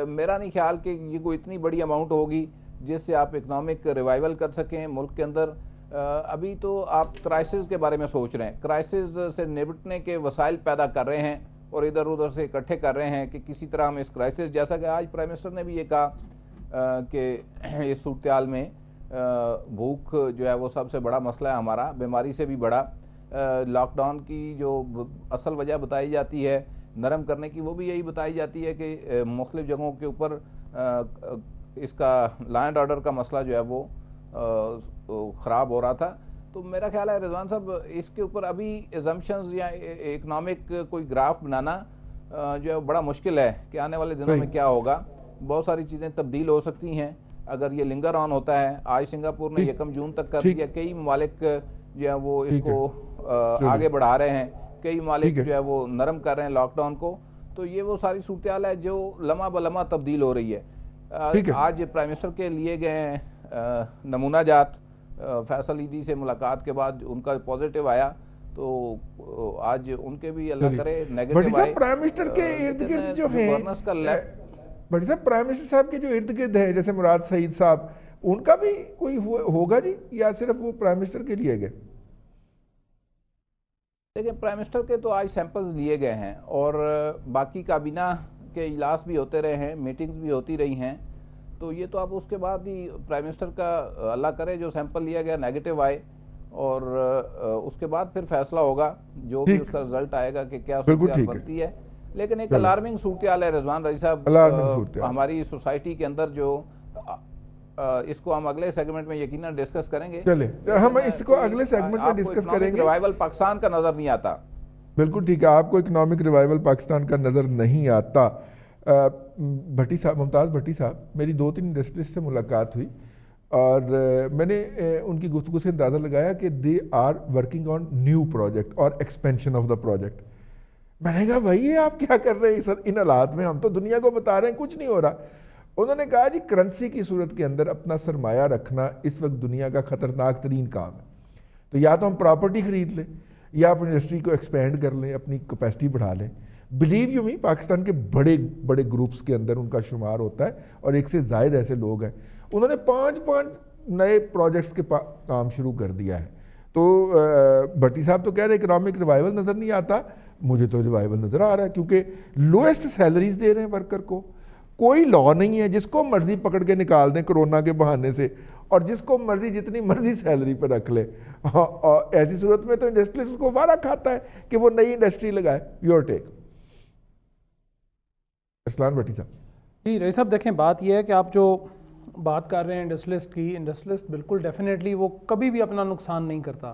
میرا نہیں خیال کہ یہ کوئی اتنی بڑی اماؤنٹ ہوگی جس سے آپ اکنامک ریوائیول کر سکیں ملک کے اندر. ابھی تو آپ کرائسس کے بارے میں سوچ رہے ہیں, کرائسس سے نپٹنے کے وسائل پیدا کر رہے ہیں اور ادھر ادھر سے اکٹھے کر رہے ہیں کہ کسی طرح ہم اس کرائسس, جیسا کہ آج پرائم منسٹر نے بھی یہ کہا کہ اس صورتحال میں بھوک جو ہے وہ سب سے بڑا مسئلہ ہے ہمارا, بیماری سے بھی بڑا. لاک ڈاؤن کی جو اصل وجہ بتائی جاتی ہے نرم کرنے کی, وہ بھی یہی بتائی جاتی ہے کہ مختلف جگہوں کے اوپر اس کا لا اینڈ آرڈر کا مسئلہ جو ہے وہ خراب ہو رہا تھا. تو میرا خیال ہے رضوان صاحب, اس کے اوپر ابھی ایزمپشنز یا اکنامک کوئی گراف بنانا جو ہے بڑا مشکل ہے کہ آنے والے دنوں میں کیا ہوگا. بہت ساری چیزیں تبدیل ہو سکتی ہیں اگر یہ لنگر آن ہوتا ہے. آج سنگاپور نے 1 جون تک کر دیا, کئی ممالک جو ہے وہ اس کو آگے بڑھا رہے ہیں, کئی ممالک جو ہے وہ نرم کر رہے ہیں لاک ڈاؤن کو. تو یہ وہ ساری صورتحال ہے جو لمحہ بلمحہ تبدیل ہو رہی ہے. آج پرائم منسٹر کے لیے گئے نمونہ جات, فیصل ایدھی سے ملاقات کے بعد ان کا پازیٹیو آیا, تو آج ان کے بھی اللہ کرے نیگیٹو آئے. پرائم منسٹر کے ارد گرد جو ہیں بڑی صاحب, پرائم منسٹر صاحب کے جو ارد گرد ہے جیسے مراد سعید صاحب, ان کا بھی کوئی ہوگا جی, یا صرف وہ پرائم منسٹر کے لیے گئے؟ دیکھیں, پرائم منسٹر کے تو آج سیمپلز لیے گئے ہیں اور باقی کابینہ کے اجلاس بھی ہوتے رہے ہیں, میٹنگز بھی ہوتی رہی ہیں. تو یہ تو اب اس کے بعد ہی پرائم منسٹر کا اللہ کرے جو سیمپل لیا گیا نیگیٹو آئے, اور اس کے بعد پھر فیصلہ ہوگا جو بھی اس کا رزلٹ آئے گا کہ کیا صورتحال بنتی ہے. لیکن ایک الارمنگ صورتحال ہے رضوان رضی صاحب ہماری سوسائٹی کے اندر, جو اس کو ہم اگلے سیگمنٹ میں یقیناً ڈسکس کریں گے. چلیں ہم اس کو اگلے سیگمنٹ میں ڈسکس کریں گے. ریوائیول پاکستان کا نظر نہیں آتا. بالکل ٹھیک ہے, آپ کو اکنامک ریوائیول پاکستان کا نظر نہیں آتا. بھٹی صاحب, ممتاز بھٹی صاحب, میری 2-3 انڈسٹریز سے ملاقات ہوئی اور میں نے ان کی گفتگو سے اندازہ لگایا کہ they are working on new project اور ایکسپینشن آف دا پروجیکٹ. میں نے کہا بھائی یہ آپ کیا کر رہے ہیں سر ان حالات میں, ہم تو دنیا کو بتا رہے ہیں کچھ نہیں ہو رہا. انہوں نے کہا جی کرنسی کی صورت کے اندر اپنا سرمایہ رکھنا اس وقت دنیا کا خطرناک ترین کام ہے. تو یا تو ہم پراپرٹی خرید لیں, یا آپ انڈسٹری کو ایکسپینڈ کر لیں, اپنی کیپیسٹی بڑھا لیں. بلیو یو می, پاکستان کے بڑے بڑے گروپس کے اندر ان کا شمار ہوتا ہے, اور ایک سے زائد ایسے لوگ ہیں, انہوں نے 5 نئے پروجیکٹس کے کام شروع کر دیا ہے. تو بھٹی صاحب تو کہہ رہے ہیں اکنامک ریوائول نظر نہیں آتا, مجھے تو ریوائول نظر آ رہا ہے, کیونکہ لوئسٹ سیلریز دے رہے ہیں ورکر کو, کوئی لا نہیں ہے, جس کو مرضی پکڑ کے نکال دیں کرونا کے بہانے سے, اور جس کو مرضی جتنی مرضی سیلری پہ رکھ لے. ایسی صورت میں تو انڈسٹریز کو وعدہ کھاتا ہے کہ وہ نئی انڈسٹری لگائے. یور ٹیک اسلام بھٹی صاحب. جی رئیس صاحب دیکھیں, بات یہ ہے کہ آپ جو بات کر رہے ہیں انڈسٹریلسٹ کی, انڈسٹریلسٹ بالکل ڈیفینیٹلی وہ کبھی بھی اپنا نقصان نہیں کرتا.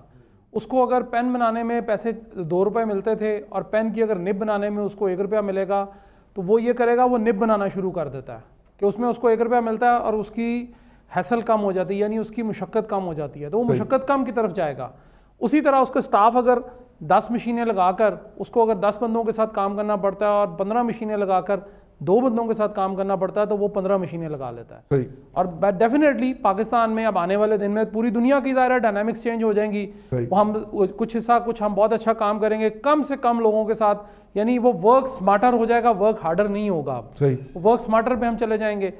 اس کو اگر پین بنانے میں پیسے 2 روپے ملتے تھے اور پین کی اگر نب بنانے میں اس کو 1 روپیہ ملے گا, تو وہ یہ کرے گا, وہ نب بنانا شروع کر دیتا ہے کہ اس میں اس کو 1 روپیہ ملتا ہے اور اس کی حیصل کم ہو جاتی ہے, یعنی اس کی مشقت کم ہو جاتی ہے, تو وہ مشقت کم کی طرف جائے گا. اسی طرح اس کا سٹاف اگر 10 مشینیں لگا کر, اس کو اگر 10 بندوں کے ساتھ کام کرنا پڑتا ہے اور 15 مشینیں لگا کر 2 بندوں کے ساتھ کام کرنا پڑتا ہے, تو وہ 15 مشینیں لگا لیتا ہے. اور ڈیفینیٹلی پاکستان میں اب آنے والے دن میں پوری دنیا کی ظاہر ڈائنامکس چینج ہو جائیں گی. ہم کچھ حصہ کچھ ہم بہت اچھا کام کریں گے کم سے کم لوگوں کے ساتھ, یعنی وہ ورک سمارٹر ہو جائے گا, ورک ہارڈر نہیں ہوگا. ورک سمارٹر پہ ہم چلے جائیں گے.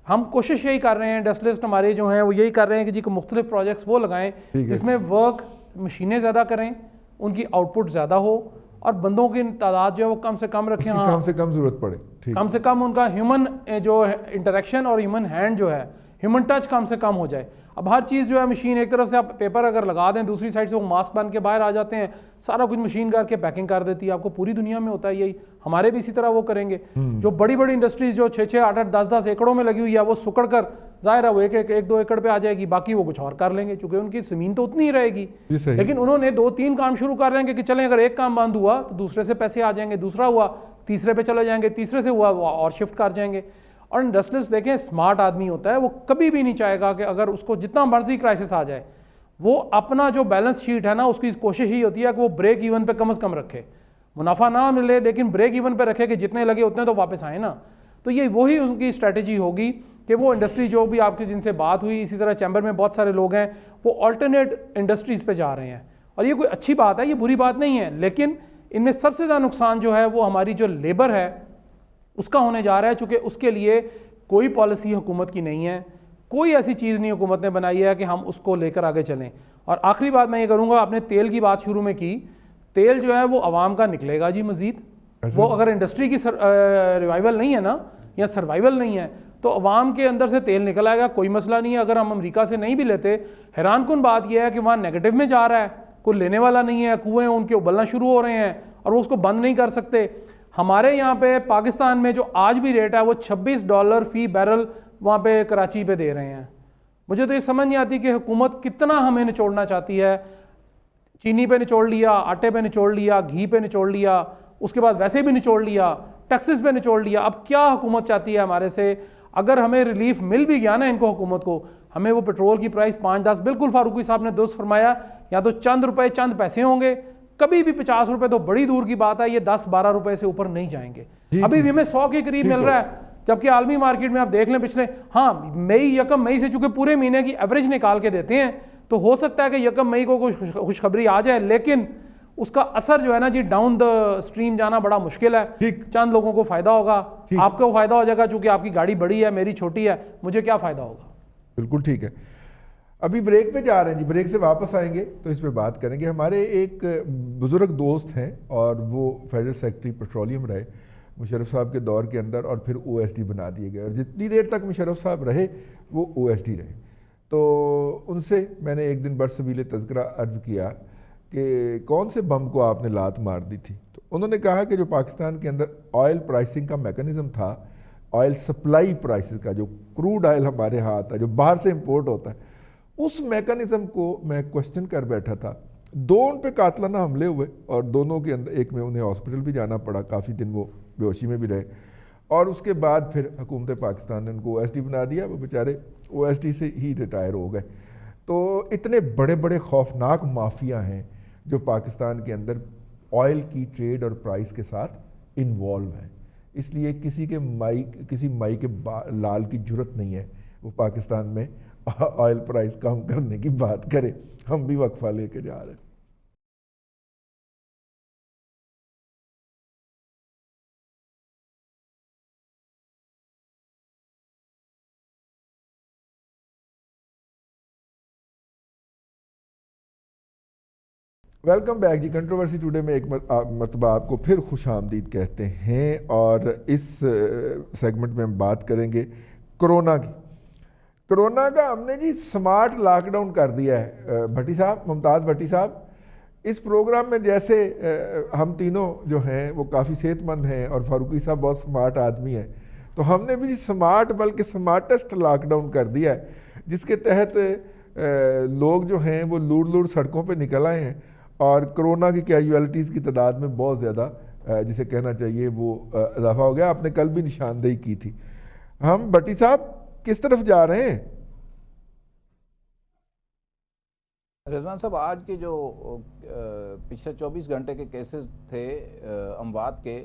ہم کوشش یہی کر رہے ہیں, انڈسٹریلسٹ ہمارے جو ہیں وہ یہی کر رہے ہیں کہ جی مختلف پروجیکٹس وہ لگائیں جس میں ورک مشینیں زیادہ کریں, ان کی آؤٹ پٹ زیادہ ہو, اور بندوں کی تعداد جو ہے وہ کم سے کم رکھیں, کم سے کم ضرورت پڑے, کم سے کم ان کا ہیومن جو انٹریکشن اور ہیومن ہینڈ جو ہے, ہیومن ٹچ کم سے کم ہو جائے. اب ہر چیز جو ہے مشین, ایک طرف سے آپ پیپر اگر لگا دیں, دوسری سائڈ سے وہ ماسک بن کے باہر آ جاتے ہیں, سارا کچھ مشین کر کے پیکنگ کر دیتی ہے. آپ کو پوری دنیا میں ہوتا ہے یہی, ہمارے بھی اسی طرح وہ کریں گے. جو بڑی بڑی انڈسٹریز جو 6-6, 8-8, 10-10 ایکڑوں میں لگی ہوئی ہے, وہ سکڑ کر ظاہر ہے وہ 1-2 ایکڑ پہ آ جائے گی, باقی وہ کچھ اور کر لیں گے, چونکہ ان کی زمین تو اتنی ہی رہے گی. لیکن انہوں نے 2-3 کام شروع کر رہے ہیں کہ چلیں اگر ایک کام بند ہوا تو دوسرے سے پیسے آ جائیں گے, دوسرا ہوا تیسرے پہ چلے جائیں گے, تیسرے سے ہوا اور شفٹ کر جائیں گے. اور انڈسٹریلسٹ دیکھیں اسمارٹ آدمی ہوتا ہے, وہ کبھی بھی نہیں چاہے گا کہ اگر اس کو جتنا مرضی کرائسس آ جائے, وہ اپنا جو بیلنس شیٹ ہے نا, اس کی کوشش ہی ہوتی ہے کہ وہ بریک ایون پہ کم از کم رکھے. منافع نہ ملے لیکن بریک ایون پہ رکھے کہ جتنے لگے اتنے تو واپس آئیں نا. تو یہ وہی ان کی اسٹریٹجی ہوگی کہ وہ انڈسٹری جو بھی آپ کی جن سے بات ہوئی, اسی طرح چیمبر میں بہت سارے لوگ ہیں, وہ آلٹرنیٹ انڈسٹریز پہ جا رہے ہیں. اور یہ کوئی اچھی بات ہے, یہ بری بات نہیں ہے, لیکن ان میں سب سے زیادہ نقصان جو ہے وہ ہماری جو لیبر ہے اس کا ہونے جا رہا ہے, چونکہ اس کے لیے کوئی پالیسی حکومت کی نہیں ہے, کوئی ایسی چیز نہیں حکومت نے بنائی ہے کہ ہم اس کو لے کر آگے چلیں. اور آخری بات میں یہ کروں گا, آپ نے تیل کی بات شروع میں کی, تیل جو ہے وہ عوام کا نکلے گا جی مزید. وہ اگر انڈسٹری کی ریوائول نہیں ہے نا, یا سروائیول نہیں ہے, تو عوام کے اندر سے تیل نکل آئے گا, کوئی مسئلہ نہیں ہے. اگر ہم امریکہ سے نہیں بھی لیتے, حیران کن بات یہ ہے کہ وہاں نیگیٹو میں جا رہا ہے, کوئی لینے والا نہیں ہے, کنویں ان کے ابلنا شروع ہو رہے ہیں اور وہ اس کو بند نہیں کر سکتے. ہمارے یہاں پہ پاکستان میں جو آج بھی ریٹ ہے وہ $26 فی بیرل وہاں پہ کراچی پہ دے رہے ہیں. مجھے تو یہ سمجھ نہیں آتی کہ حکومت کتنا ہمیں نچوڑنا چاہتی ہے. چینی پہ نچوڑ لیا, آٹے پہ نچوڑ لیا, گھی پہ نچوڑ لیا, اس کے بعد ویسے بھی نچوڑ لیا, ٹیکسز پہ نچوڑ لیا. اب کیا حکومت چاہتی ہے ہمارے سے؟ اگر ہمیں ریلیف مل بھی گیا نا ان کو, حکومت کو, ہمیں وہ پیٹرول کی پرائس 5-10, بالکل فاروقی صاحب نے درست فرمایا, یا تو چند روپے چند پیسے ہوں گے, کبھی بھی 50 روپے تو بڑی دور کی بات ہے, یہ 10-12 روپے سے اوپر نہیں جائیں گے. ابھی بھی ہمیں 100 کے قریب مل رہا ہے, جبکہ عالمی مارکیٹ میں آپ دیکھ لیں پچھلے, ہاں یکم مئی سے چونکہ پورے مہینے کی ایوریج نکال کے دیتے ہیں, تو ہو سکتا ہے کہ یکم مئی کو کوئی خوشخبری آ جائے, لیکن اس کا اثر جو ہے نا جی ڈاؤن دا اسٹریم جانا بڑا مشکل ہے. چند لوگوں کو فائدہ ہوگا, آپ کو فائدہ ہو جائے گا, چونکہ آپ کی گاڑی بڑی ہے, میری چھوٹی ہے, مجھے کیا فائدہ ہوگا. بالکل ٹھیک ہے. ابھی بریک پہ جا رہے ہیں جی, بریک سے واپس آئیں گے تو اس پہ بات کریں گے. ہمارے ایک بزرگ دوست ہیں اور وہ فیڈرل سیکرٹری پیٹرولیم رہے مشرف صاحب کے دور کے اندر, اور پھر OSD بنا دیے گئے, اور جتنی دیر تک مشرف صاحب رہے وہ OSD رہے. تو ان سے میں نے ایک دن برصغیر تذکرہ عرض کیا کہ کون سے بم کو آپ نے لات مار دی تھی. تو انہوں نے کہا کہ جو پاکستان کے اندر آئل پرائسنگ کا میکانزم تھا, آئل سپلائی پرائسز کا, جو کروڈ آئل ہمارے ہاں آتا ہے, جو باہر سے امپورٹ ہوتا ہے, اس میکانزم کو میں کوشچن کر بیٹھا تھا. 2 ان پہ قاتلانہ حملے ہوئے, اور دونوں کے اندر ایک میں انہیں ہاسپٹل بھی جانا پڑا, کافی دن وہ بے ہوشی میں بھی رہے, اور اس کے بعد پھر حکومت پاکستان نے ان کو OSD بنا دیا. وہ بیچارے OSD سے ہی ریٹائر ہو گئے. تو اتنے بڑے بڑے خوفناک مافیا ہیں جو پاکستان کے اندر آئل کی ٹریڈ اور پرائس کے ساتھ انوالو ہیں. اس لیے کسی مائی کے لال کی جرت نہیں ہے وہ پاکستان میں آئل پرائس کم کرنے کی بات کرے. ہم بھی وقفہ لے کے جا رہے ہیں. ویلکم بیک جی. کنٹروورسی ٹوڈے میں ایک مرتبہ آپ کو پھر خوش آمدید کہتے ہیں، اور اس سیگمنٹ میں ہم بات کریں گے کرونا کی. کرونا کا ہم نے جی سمارٹ لاک ڈاؤن کر دیا ہے. بھٹی صاحب، ممتاز بھٹی صاحب، اس پروگرام میں جیسے ہم تینوں جو ہیں وہ کافی صحت مند ہیں اور فاروقی صاحب بہت سمارٹ آدمی ہیں، تو ہم نے بھی سمارٹ بلکہ سمارٹسٹ لاک ڈاؤن کر دیا ہے، جس کے تحت لوگ جو ہیں وہ لوڑ سڑکوں پہ نکل آئے ہیں، اور کرونا کی کیجویلٹیز کی تعداد میں بہت زیادہ جسے کہنا چاہیے وہ اضافہ ہو گیا. آپ نے کل بھی نشاندہی کی تھی. ہم بھٹی صاحب کس طرف جا رہے ہیں؟ رضوان صاحب، آج کے جو پچھلے 24 گھنٹے کے کیسز تھے اموات کے،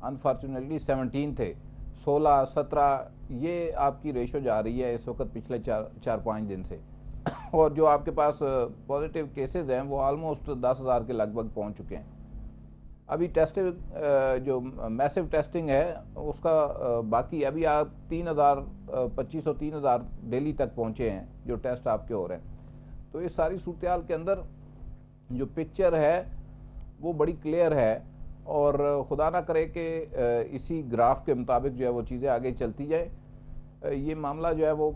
انفارچونیٹلی 17 تھے. 16 17 یہ آپ کی ریشو جا رہی ہے اس وقت پچھلے 4-5 دن سے، اور جو آپ کے پاس پازیٹیو کیسز ہیں وہ آلموسٹ 10,000 کے لگ بھگ پہنچ چکے ہیں. ابھی جو میسو ٹیسٹنگ ہے اس کا باقی، ابھی آپ 3,000 3,000 ڈیلی تک پہنچے ہیں جو ٹیسٹ آپ کے ہو رہے ہیں. تو اس ساری صورتحال کے اندر جو پکچر ہے وہ بڑی کلیئر ہے، اور خدا نہ کرے کہ اسی گراف کے مطابق جو ہے وہ چیزیں آگے چلتی جائیں. یہ معاملہ جو ہے وہ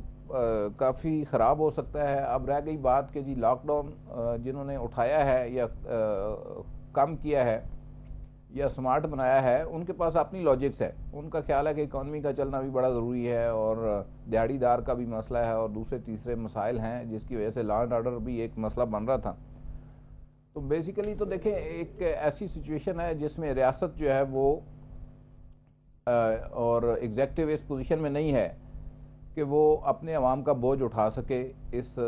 کافی خراب ہو سکتا ہے. اب رہ گئی بات کہ جی لاک ڈاؤن جنہوں نے اٹھایا ہے یا کم کیا ہے یا سمارٹ بنایا ہے، ان کے پاس اپنی لاجکس ہے. ان کا خیال ہے کہ اکانومی کا چلنا بھی بڑا ضروری ہے، اور دیہڑی دار کا بھی مسئلہ ہے، اور دوسرے تیسرے مسائل ہیں جس کی وجہ سے لا اینڈ آرڈر بھی ایک مسئلہ بن رہا تھا. تو بیسیکلی تو دیکھیں، ایک ایسی سچویشن ہے جس میں ریاست جو ہے وہ اور ایگزیکٹو اس پوزیشن میں نہیں ہے کہ وہ اپنے عوام کا بوجھ اٹھا سکے اس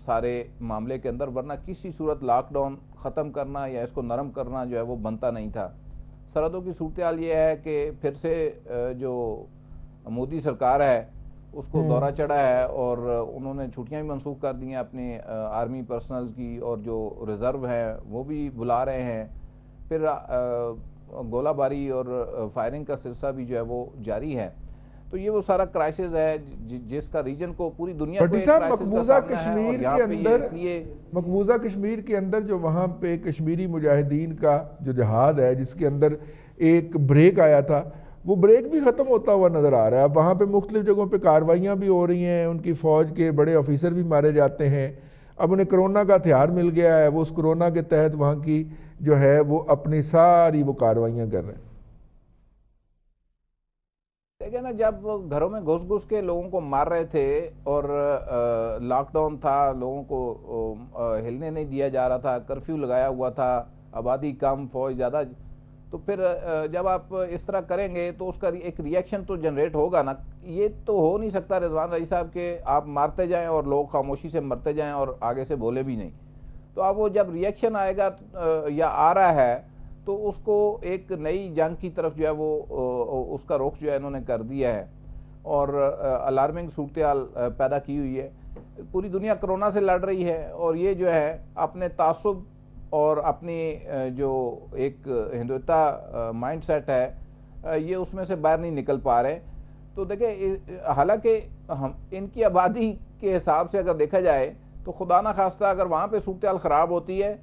سارے معاملے کے اندر، ورنہ کسی صورت لاک ڈاؤن ختم کرنا یا اس کو نرم کرنا جو ہے وہ بنتا نہیں تھا. سرحدوں کی صورتحال یہ ہے کہ پھر سے جو مودی سرکار ہے اس کو دورہ چڑھا ہے، اور انہوں نے چھٹیاں بھی منسوخ کر دی ہیں اپنی آرمی پرسنلز کی، اور جو ریزرو ہیں وہ بھی بلا رہے ہیں. پھر گولہ باری اور فائرنگ کا سلسلہ بھی جو ہے وہ جاری ہے. تو یہ وہ سارا کرائسس ہے جس کا ریجن کو، پوری دنیا کو مقبوضہ کشمیر کے اندر جو وہاں پہ کشمیری مجاہدین کا جو جہاد ہے، جس کے اندر ایک بریک آیا تھا، وہ بریک بھی ختم ہوتا ہوا نظر آ رہا ہے. اب وہاں پہ مختلف جگہوں پہ کاروائیاں بھی ہو رہی ہیں، ان کی فوج کے بڑے آفیسر بھی مارے جاتے ہیں. اب انہیں کرونا کا ہتھیار مل گیا ہے، وہ اس کرونا کے تحت وہاں کی جو ہے وہ اپنی ساری وہ کاروائیاں کر رہے ہیں. دیکھیں نا، جب گھروں میں گھس کے لوگوں کو مار رہے تھے اور لاک ڈاؤن تھا، لوگوں کو ہلنے نہیں دیا جا رہا تھا، کرفیو لگایا ہوا تھا، آبادی کم، فوج زیادہ، تو پھر جب آپ اس طرح کریں گے تو اس کا ایک ری ایکشن تو جنریٹ ہوگا نا. یہ تو ہو نہیں سکتا رضوان رئی صاحب کہ آپ مارتے جائیں اور لوگ خاموشی سے مرتے جائیں اور آگے سے بولے بھی نہیں. تو اب وہ جب ری ایکشن آئے گا یا آ رہا ہے تو اس کو ایک نئی جنگ کی طرف جو ہے وہ اس کا رخ جو ہے انہوں نے کر دیا ہے، اور الارمنگ صورتحال پیدا کی ہوئی ہے. پوری دنیا کرونا سے لڑ رہی ہے، اور یہ جو ہے اپنے تعصب اور اپنی جو ایک ہندوتا مائنڈ سیٹ ہے یہ اس میں سے باہر نہیں نکل پا رہے. تو دیکھیں، حالانکہ ان کی آبادی کے حساب سے اگر دیکھا جائے تو خدا نہ خواستہ اگر وہاں پہ صورتحال خراب ہوتی ہے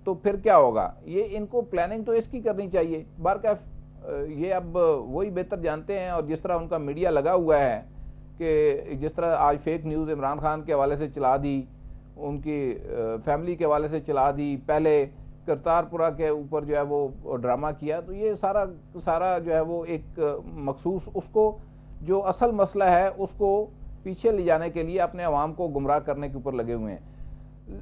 تو پھر کیا ہوگا. یہ ان کو پلاننگ تو اس کی کرنی چاہیے. بارکیف یہ اب وہی بہتر جانتے ہیں، اور جس طرح ان کا میڈیا لگا ہوا ہے کہ جس طرح آج فیک نیوز عمران خان کے حوالے سے چلا دی، ان کی فیملی کے حوالے سے چلا دی، پہلے کرتارپورہ کے اوپر جو ہے وہ ڈرامہ کیا. تو یہ سارا جو ہے وہ ایک مخصوص اس کو جو اصل مسئلہ ہے اس کو پیچھے لے جانے کے لیے اپنے عوام کو گمراہ کرنے کے اوپر لگے ہوئے ہیں.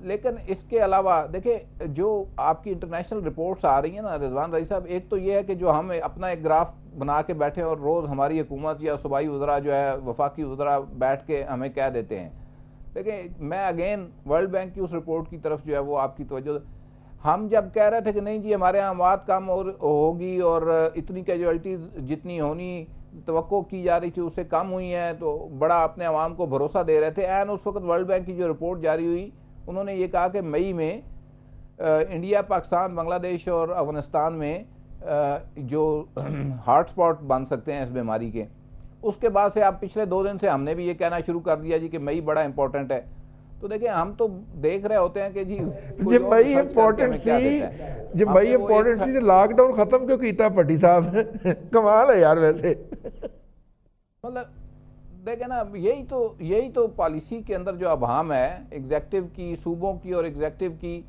لیکن اس کے علاوہ دیکھیں، جو آپ کی انٹرنیشنل رپورٹس آ رہی ہیں نا رضوان رئی صاحب، ایک تو یہ ہے کہ جو ہم اپنا ایک گراف بنا کے بیٹھے اور روز ہماری حکومت یا صوبائی وزراء جو ہے وفاقی وزراء بیٹھ کے ہمیں کہہ دیتے ہیں. دیکھیں، میں اگین ورلڈ بینک کی اس رپورٹ کی طرف جو ہے وہ آپ کی توجہ، ہم جب کہہ رہے تھے کہ نہیں جی ہمارے یہاں اموات کم ہوگی اور اتنی کیجویلٹیز جتنی ہونی توقع کی جا رہی تھی اس سے کم ہوئی ہیں، تو بڑا اپنے عوام کو بھروسہ دے رہے تھے. این اس وقت ورلڈ بینک کی جو رپورٹ جاری ہوئی، انہوں نے یہ کہا کہ مئی میں انڈیا، پاکستان، بنگلہ دیش اور افغانستان میں جو ہاٹ سپاٹ بن سکتے ہیں اس بیماری کے. اس کے بعد سے اب پچھلے 2 دن سے ہم نے بھی یہ کہنا شروع کر دیا جی کہ مئی بڑا امپورٹنٹ ہے. تو دیکھیں ہم تو دیکھ رہے ہوتے ہیں کہ جی جب بھائی امپورٹنٹ سی لاک ڈاؤن ختم کیوں کیتا پٹی صاحب کمال ہے یار ویسے. مطلب دیکھیں نا یہی تو پالیسی کے اندر جو ابہام ہے ایگزیکٹو کی, صوبوں کی اور ایگزیکٹو کی,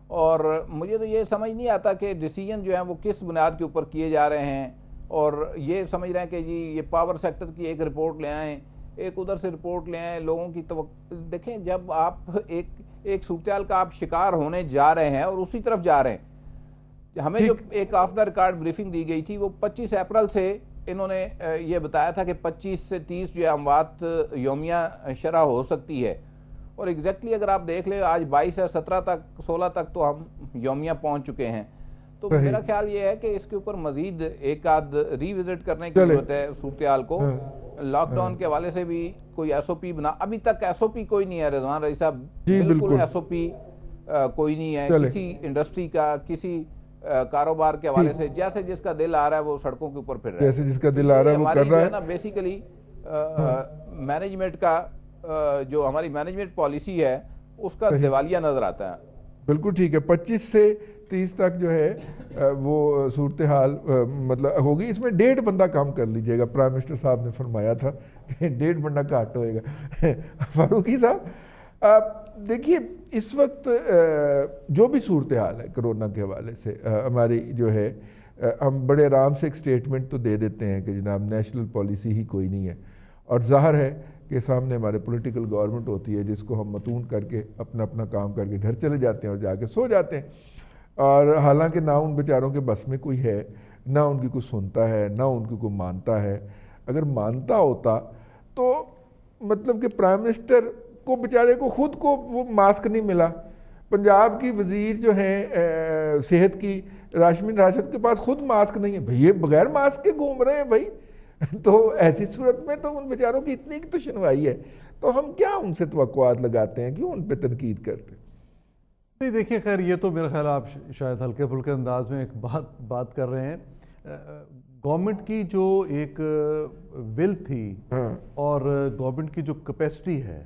اور مجھے تو یہ سمجھ نہیں آتا کہ ڈیسیجن جو ہیں وہ کس بنیاد کے اوپر کیے جا رہے ہیں, اور یہ سمجھ رہے ہیں کہ جی یہ پاور سیکٹر کی ایک رپورٹ لے آئیں, ایک ادھر سے رپورٹ لے آئیں, لوگوں کی دیکھیں جب آپ ایک صورتحال کا آپ شکار ہونے جا رہے ہیں اور اسی طرف جا رہے ہیں. ہمیں جو ایک آف دا ریکارڈ بریفنگ دی گئی تھی وہ 25 اپریل سے انہوں نے یہ بتایا تھا کہ 25 سے 30 جو ہے اموات یومیہ شرح ہو سکتی ہے, اور ایگزیکٹلی اگر آپ دیکھ لیں آج 22 ہے, 17 تک 16 تک تو ہم یومیہ پہنچ چکے ہیں. تو میرا خیال یہ ہے کہ اس کے اوپر مزید ایک آدھ ری وزٹ کرنے کی ضرورت ہے صورتحال کو. لاک ڈاؤن کے حوالے سے بھی کوئی ایس او پی بنا, ابھی تک ایس او پی کوئی نہیں ہے رضوان رئیس صاحب, بالکل ایس او پی کوئی نہیں ہے کسی انڈسٹری کا, کسی کاروبار کے حوالے سے. جیسے جس کا دل آ رہا ہے وہ سڑکوں کے اوپر پھر رہا ہے, جیسے جس کا دل آ رہا ہے وہ کر رہا ہے. نا بیسیکلی مینجمنٹ کا جو ہماری مینجمنٹ پالیسی ہے اس کا دیوالیہ نظر آتا ہے. بالکل ٹھیک ہے. 25 سے 30 تک جو ہے وہ صورتحال مطلب ہوگی. اس میں 1.5 بندہ کام کر لیجئے گا, پرائم منسٹر صاحب نے فرمایا تھا کہ 1.5 بندہ کاٹ ہوئے گا. فاروقی صاحب دیکھیے اس وقت جو بھی صورتحال ہے کرونا کے حوالے سے ہماری جو ہے, ہم بڑے آرام سے ایک سٹیٹمنٹ تو دے دیتے ہیں کہ جناب نیشنل پالیسی ہی کوئی نہیں ہے, اور ظاہر ہے کہ سامنے ہمارے پولیٹیکل گورنمنٹ ہوتی ہے جس کو ہم متون کر کے اپنا کام کر کے گھر چلے جاتے ہیں اور جا کے سو جاتے ہیں. اور حالانکہ نہ ان بیچاروں کے بس میں کوئی ہے, نہ ان کی کوئی سنتا ہے, نہ ان کی کوئی مانتا ہے. اگر مانتا ہوتا تو مطلب کہ پرائم منسٹر کو بیچارے کو خود کو وہ ماسک نہیں ملا. پنجاب کی وزیر جو ہیں صحت کی راشمین راشد کے پاس خود ماسک نہیں ہے بھئی, یہ بغیر ماسک کے گھوم رہے ہیں بھائی. تو ایسی صورت میں تو ان بیچاروں کی اتنی تو شنوائی ہے, تو ہم کیا ان سے توقعات لگاتے ہیں, کیوں ان پہ تنقید کرتے ہیں؟ نہیں دیکھیے خیر یہ تو میرا خیال آپ شاید ہلکے پھلکے انداز میں ایک بات کر رہے ہیں. گورنمنٹ کی جو ایک ول تھی اور گورنمنٹ کی جو کیپیسٹی ہے,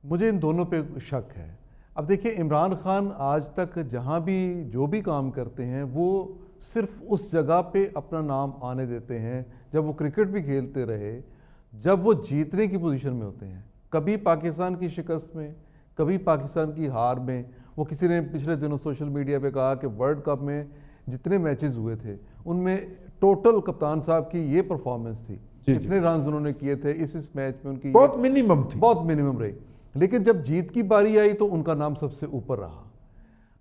مجھے ان دونوں پہ شک ہے. اب دیکھیے عمران خان آج تک جہاں بھی جو بھی کام کرتے ہیں وہ صرف اس جگہ پہ اپنا نام آنے دیتے ہیں جب وہ کرکٹ بھی کھیلتے رہے, جب وہ جیتنے کی پوزیشن میں ہوتے ہیں. کبھی پاکستان کی شکست میں, کبھی پاکستان کی ہار میں. وہ کسی نے پچھلے دنوں سوشل میڈیا پہ کہا کہ ورلڈ کپ میں جتنے میچز ہوئے تھے ان میں ٹوٹل کپتان صاحب کی یہ پرفارمنس تھی, جتنے رنز انہوں نے کیے تھے اس میچ میں ان کی بہت منیمم تھی, بہت منیمم رہی. لیکن جب جیت کی باری آئی تو ان کا نام سب سے اوپر رہا.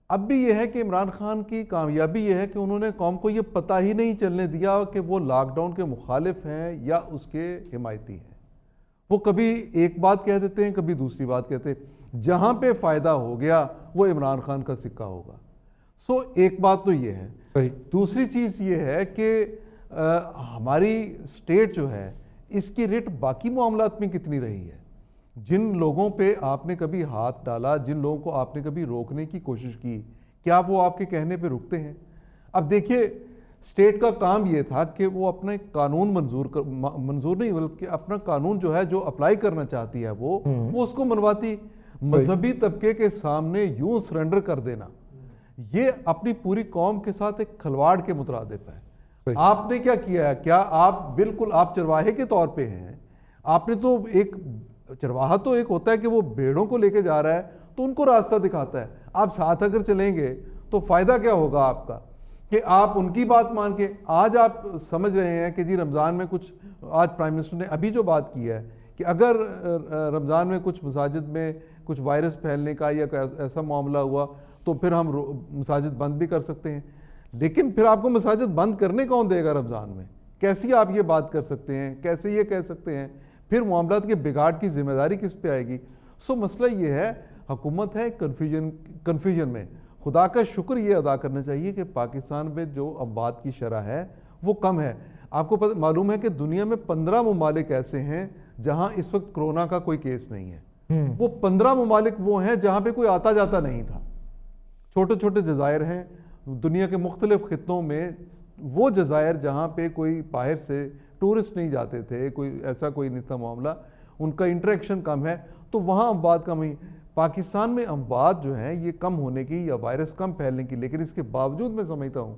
اب بھی یہ ہے کہ عمران خان کی کامیابی یہ ہے کہ انہوں نے قوم کو یہ پتہ ہی نہیں چلنے دیا کہ وہ لاک ڈاؤن کے مخالف ہیں یا اس کے حمایتی ہیں. وہ کبھی ایک بات کہہ دیتے ہیں, کبھی دوسری بات کہتے ہیں. جہاں پہ فائدہ ہو گیا وہ عمران خان کا سکہ ہوگا. سو ایک بات تو یہ ہے. دوسری چیز یہ ہے کہ ہماری سٹیٹ جو ہے اس کی ریٹ باقی معاملات میں کتنی رہی ہے. جن لوگوں پہ آپ نے کبھی ہاتھ ڈالا, جن لوگوں کو آپ نے کبھی روکنے کی کوشش کی, کیا وہ آپ کے کہنے پہ رکتے ہیں؟ اب دیکھیے سٹیٹ کا کام یہ تھا کہ وہ اپنا ایک قانون منظور نہیں بلکہ اپنا قانون جو ہے جو اپلائی کرنا چاہتی ہے وہ اس کو منواتی. مذہبی طبقے کے سامنے یوں سرنڈر کر دینا یہ اپنی پوری قوم کے ساتھ ایک کھلواڑ کے مترادف ہے. آپ نے کیا کیا ہے؟ کیا آپ بالکل آپ چرواہے کے طور پہ ہیں. آپ نے تو ایک چرواہا تو ایک ہوتا ہے کہ وہ بھیڑوں کو لے کے جا رہا ہے تو ان کو راستہ دکھاتا ہے. آپ ساتھ اگر چلیں گے تو فائدہ کیا ہوگا آپ کا کہ آپ ان کی بات مان کے. آج آپ سمجھ رہے ہیں کہ جی رمضان میں کچھ, آج پرائم منسٹر نے ابھی جو بات کی ہے کہ اگر رمضان میں کچھ مساجد میں کچھ وائرس پھیلنے کا یا ایسا معاملہ ہوا تو پھر ہم مساجد بند بھی کر سکتے ہیں. لیکن پھر آپ کو مساجد بند کرنے کون دے گا رمضان میں؟ کیسی آپ یہ بات کر سکتے ہیں, کیسے یہ کہہ سکتے ہیں؟ پھر معاملات کے بگاڑ کی ذمہ داری کس پہ آئے گی؟ سو مسئلہ یہ ہے, حکومت ہے کنفیوژن میں. خدا کا شکر یہ ادا کرنا چاہیے کہ پاکستان میں جو اموات کی شرح ہے وہ کم ہے. آپ کو معلوم ہے کہ دنیا میں 15 ممالک ایسے ہیں جہاں اس وقت کرونا کا کوئی کیس نہیں ہے. وہ 15 ممالک وہ ہیں جہاں پہ کوئی آتا جاتا نہیں تھا. چھوٹے چھوٹے جزائر ہیں دنیا کے مختلف خطوں میں, وہ جزائر جہاں پہ کوئی باہر سے ٹورسٹ نہیں جاتے تھے, کوئی ایسا کوئی نہیں تھا معاملہ, ان کا انٹریکشن کم ہے, تو وہاں اموات کم ہوئی. پاکستان میں اموات جو ہیں یہ کم ہونے کی یا وائرس کم پھیلنے کی، لیکن اس کے باوجود میں سمجھتا ہوں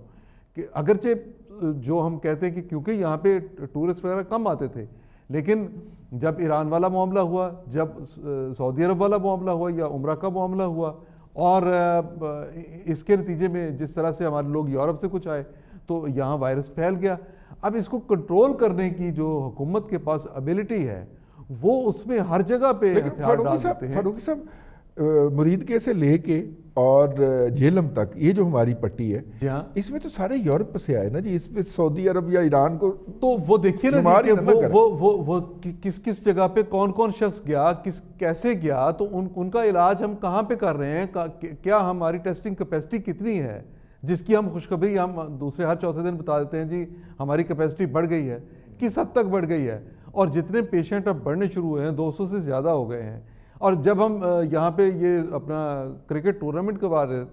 کہ اگرچہ جو ہم کہتے ہیں کہ کیونکہ یہاں پہ ٹورسٹ وغیرہ کم آتے تھے، لیکن جب ایران والا معاملہ ہوا، جب سعودی عرب والا معاملہ ہوا یا عمرہ کا معاملہ ہوا، اور اس کے نتیجے میں جس طرح سے ہمارے لوگ یورپ سے کچھ آئے تو یہاں وائرس پھیل گیا. اب اس کو کنٹرول کرنے کی جو حکومت کے پاس ابیلٹی ہے وہ اس میں ہر جگہ پہ ہتھیار ڈال دیتے ہیں. فاروقی صاحب مرید کے سے لے کے اور جہلم تک یہ جو ہماری پٹی ہے، جی ہاں، اس میں تو سارے یورپ سے آئے نا جی، اس میں سعودی عرب یا ایران کو تو وہ دیکھیے نا شمار کہ ہی نہ کریں. وہ کس جگہ پہ کون کون شخص گیا، کیسے گیا، تو ان کا علاج ہم کہاں پہ کر رہے ہیں، کیا ہماری ٹیسٹنگ کیپیسٹی کتنی ہے، جس کی ہم خوشخبری ہم دوسرے ہر چوتھے دن بتا دیتے ہیں جی ہماری کیپیسٹی بڑھ گئی ہے، کس حد تک بڑھ گئی ہے، اور جتنے پیشنٹ اب بڑھنے شروع ہوئے ہیں 200 سے زیادہ ہو گئے ہیں. اور جب ہم یہاں پہ یہ اپنا کرکٹ ٹورنامنٹ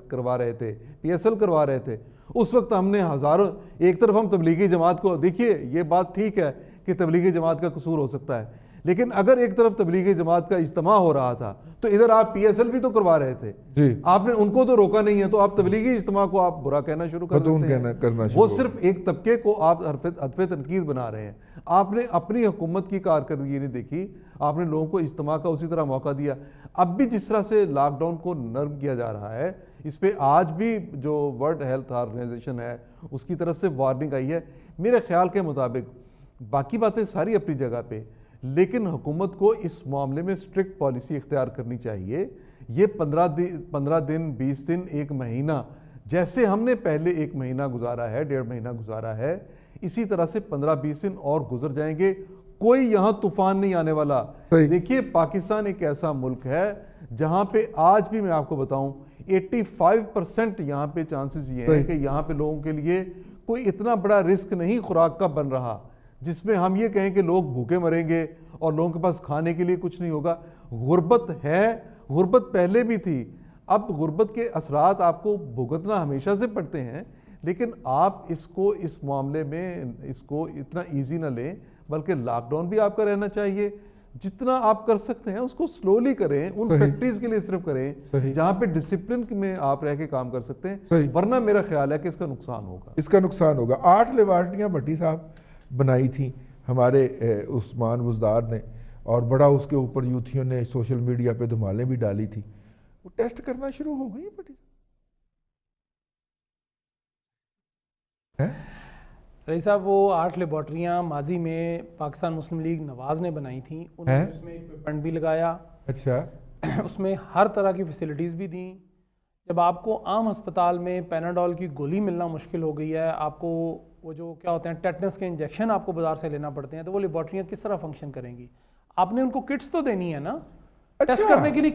کروا رہے تھے، پی ایس ایل کروا رہے تھے، اس وقت ہم نے ہزاروں، ایک طرف ہم تبلیغی جماعت کو، دیکھیے یہ بات ٹھیک ہے کہ تبلیغی جماعت کا قصور ہو سکتا ہے، لیکن اگر ایک طرف تبلیغی جماعت کا اجتماع ہو رہا تھا تو ادھر آپ پی ایس ایل بھی تو کروا رہے تھے جی، آپ نے ان کو تو روکا نہیں ہے، تو آپ تبلیغی اجتماع کو آپ برا کہنا شروع کر دیتے ہیں. وہ صرف ایک طبقے کو آپ ہدف تنقید بنا رہے ہیں. آپ نے اپنی حکومت کی کارکردگی نہیں دیکھی، آپ نے لوگوں کو اجتماع کا اسی طرح موقع دیا. اب بھی جس طرح سے لاک ڈاؤن کو نرم کیا جا رہا ہے، اس پہ آج بھی جو ورلڈ ہیلتھ آرگنائزیشن ہے اس کی طرف سے وارننگ آئی ہے. میرے خیال کے مطابق باقی باتیں ساری اپنی جگہ پہ، لیکن حکومت کو اس معاملے میں اسٹرکٹ پالیسی اختیار کرنی چاہیے. یہ 15 دن 20 دن 1 مہینہ جیسے ہم نے پہلے 1 مہینہ گزارا ہے، 1.5 مہینہ گزارا ہے، اسی طرح سے 15-20 دن اور گزر جائیں گے. کوئی یہاں طوفان نہیں آنے والا. دیکھیے پاکستان ایک ایسا ملک ہے جہاں پہ آج بھی میں آپ کو بتاؤں 85% یہاں پہ چانسز یہ ہیں کہ یہاں پہ لوگوں کے لیے کوئی اتنا بڑا رسک نہیں خوراک کا بن رہا جس میں ہم یہ کہیں کہ لوگ بھوکے مریں گے اور لوگوں کے پاس کھانے کے لیے کچھ نہیں ہوگا. غربت ہے، غربت پہلے بھی تھی، اب غربت کے اثرات آپ کو بھگتنا ہمیشہ سے پڑتے ہیں، لیکن آپ اس معاملے میں اس کو اتنا ایزی نہ لیں، بلکہ لاک ڈاؤن بھی آپ کا رہنا چاہیے. جتنا آپ کر سکتے ہیں اس کو سلولی کریں، ان فیکٹریز کے لیے صرف کریں جہاں پہ ڈسپلن میں آپ رہ کے کام کر سکتے ہیں، ورنہ میرا خیال ہے کہ اس کا نقصان ہوگا. 8 لیبارٹریاں بھٹی صاحب بنائی تھیں ہمارے عثمان بزدار نے، اور بڑا اس کے اوپر یوتھیوں نے سوشل میڈیا پہ دھمالیں بھی ڈالی تھی. وہ ٹیسٹ کرنا شروع ہو گئی بھٹی صاحب. رئیس صاحب وہ 8 لیبارٹریاں ماضی میں پاکستان مسلم لیگ نواز نے بنائی تھیں، انہوں نے اس میں ایکوپمنٹ بھی لگایا، اچھا اس میں ہر طرح کی فیسلٹیز بھی دیں. جب آپ کو عام ہسپتال میں پیناڈول کی گولی ملنا مشکل ہو گئی ہے، آپ کو وہ جو کیا ہوتے ہیں ٹیٹنس کے انجیکشن آپ کو بازار سے لینا پڑتے ہیں، تو وہ لیبارٹریاں کس طرح فنکشن کریں گی؟ آپ نے ان کو کٹس تو دینی ہے نا، ٹیسٹ کرنے کے لیے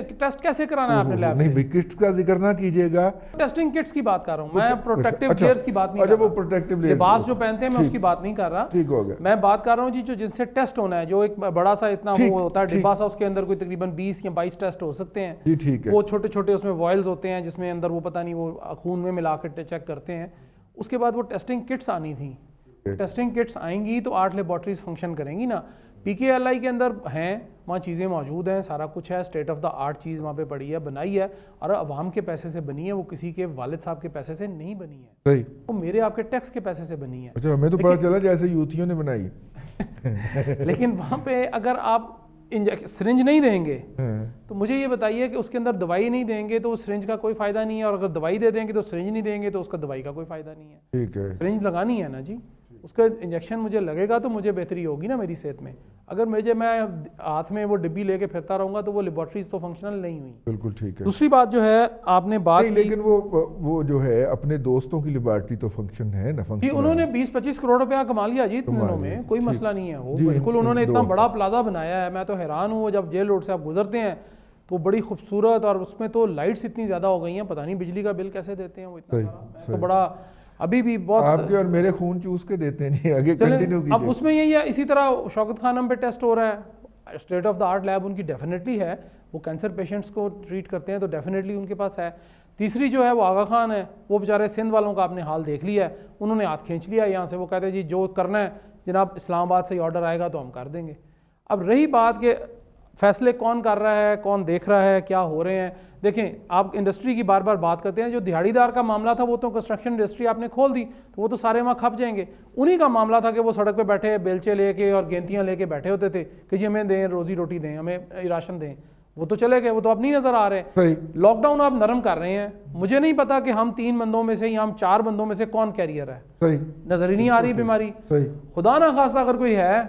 ٹیسٹ کیسے کرانا ہے آپ نے لیب سے؟ نہیں کٹس کا ذکر نہ کیجیے گا، ٹیسٹنگ کٹس کی بات کر رہا ہوں میں، پروٹیکٹیو گیئرز کی بات نہیں کر رہا. وہ پروٹیکٹیو لباس جو پہنتے ہیں میں اس کی بات نہیں کر رہا، ٹھیک ہو گیا. میں بات کر رہا ہوں جی جن سے ٹیسٹ ہونا ہے، جو ایک بڑا سا اتنا وہ ہوتا ہے ڈبا سا، اس کے اندر کوئی تقریباً 20 یا 22 ٹیسٹ ہو سکتے ہیں. جی ٹھیک ہے. وہ چھوٹے چھوٹے اس میں وائلز ہوتے ہیں جس میں اندر وہ پتہ نہیں وہ خون میں ملا کے چیک کرتے ہیں. اس کے بعد وہ ٹیسٹنگ کٹس آنی تھیں. ٹیسٹنگ کٹس آئیں گی تو 8 لیبارٹریز فنکشن کریں گی نا. پی کے ایل آئی کے اندر ہیں، وہاں چیزیں موجود ہیں، سارا کچھ ہے، اسٹیٹ آف دا آرٹ چیز وہاں پہ پڑی ہے، بنائی ہے، اور عوام کے پیسے سے بنی ہے، وہ کسی کے والد صاحب کے پیسے سے نہیں بنی ہے، صحیح، وہ میرے آپ کے ٹیکس کے پیسے سے بنی ہے. اچھا ہمیں تو پتہ چلا جیسے یوتھیوں نے بنائی. لیکن وہاں پہ اگر آپ سرنج نہیں دیں گے تو مجھے یہ بتائیے کہ اس کے اندر دوائی نہیں دیں گے تو اس سرنج کا کوئی فائدہ نہیں ہے، اور اگر دوائی دے دیں گے تو سرنج نہیں دیں گے تو اس کا دوائی کا کوئی فائدہ نہیں ہے. ٹھیک ہے، سرنج لگانی ہے نا جی، اس کا انجیکشن مجھے لگے گا تو مجھے بہتری ہوگی نا میری صحت میں. اگر میں ہاتھ میں وہ ڈبی لے کے پھرتا رہوں گا تو وہ لیبارٹریز تو فنکشنل نہیں ہوئی. بالکل ٹھیک ہے. دوسری بات جو ہے آپ نے بات کی، لیکن وہ جو ہے اپنے دوستوں کی لیبارٹری تو فنکشن ہے نا، جی انہوں نے 20-25 کروڑ روپیہ کما لیا جی اتنے دنوں میں، کوئی مسئلہ نہیں ہے. وہ بالکل انہوں نے اتنا بڑا پلازا بنایا ہے، میں تو حیران ہوں. جب جیل روڈ سے آپ گزرتے ہیں تو بڑی خوبصورت، اور اس میں تو لائٹس اتنی زیادہ ہو گئی ہیں، پتہ نہیں بجلی کا بل کیسے دیتے ہیں وہ اتنا تو بڑا. ابھی بھی بہت آپ کے اور میرے خون چوس کے دیتے ہیں جی. آگے کنٹینیو کیجئے. اب اس میں یہی ہے، اسی طرح شوکت خانم پہ ٹیسٹ ہو رہا ہے، state of the art lab ان کی ڈیفینیٹلی ہے، وہ کینسر پیشنٹس کو ٹریٹ کرتے ہیں تو ڈیفینیٹلی ان کے پاس ہے. تیسری جو ہے وہ آغا خان ہے، وہ بیچارے سندھ والوں کا آپ نے حال دیکھ لیا ہے، انہوں نے ہاتھ کھینچ لیا یہاں سے. وہ کہتے ہیں جی جو کرنا ہے جناب اسلام آباد سے آرڈر آئے گا تو ہم کر دیں گے. اب رہی بات کہ فیصلے کون کر رہا ہے, کون دیکھ رہا ہے, کیا ہو رہے ہیں. دیکھیں آپ انڈسٹری کی بار بار بات کرتے ہیں, جو دیہڑی دار کا معاملہ تھا وہ تو کنسٹرکشن انڈسٹری آپ نے کھول دی تو وہ تو سارے وہاں کھپ جائیں گے. انہی کا معاملہ تھا کہ وہ سڑک پہ بیٹھے بیلچے لے کے اور گینتیاں لے کے بیٹھے ہوتے تھے کہ جی ہمیں دیں, روزی روٹی دیں, ہمیں راشن دیں. وہ تو چلے گئے, وہ تو اب نہیں نظر آ رہے. لاک ڈاؤن آپ نرم کر رہے ہیں, مجھے نہیں پتا کہ ہم 3 بندوں میں سے یا ہم 4 بندوں میں سے کون کیریئر ہے, نظر ہی نہیں آ رہی بیماری. خدا نہ خواستہ اگر کوئی ہے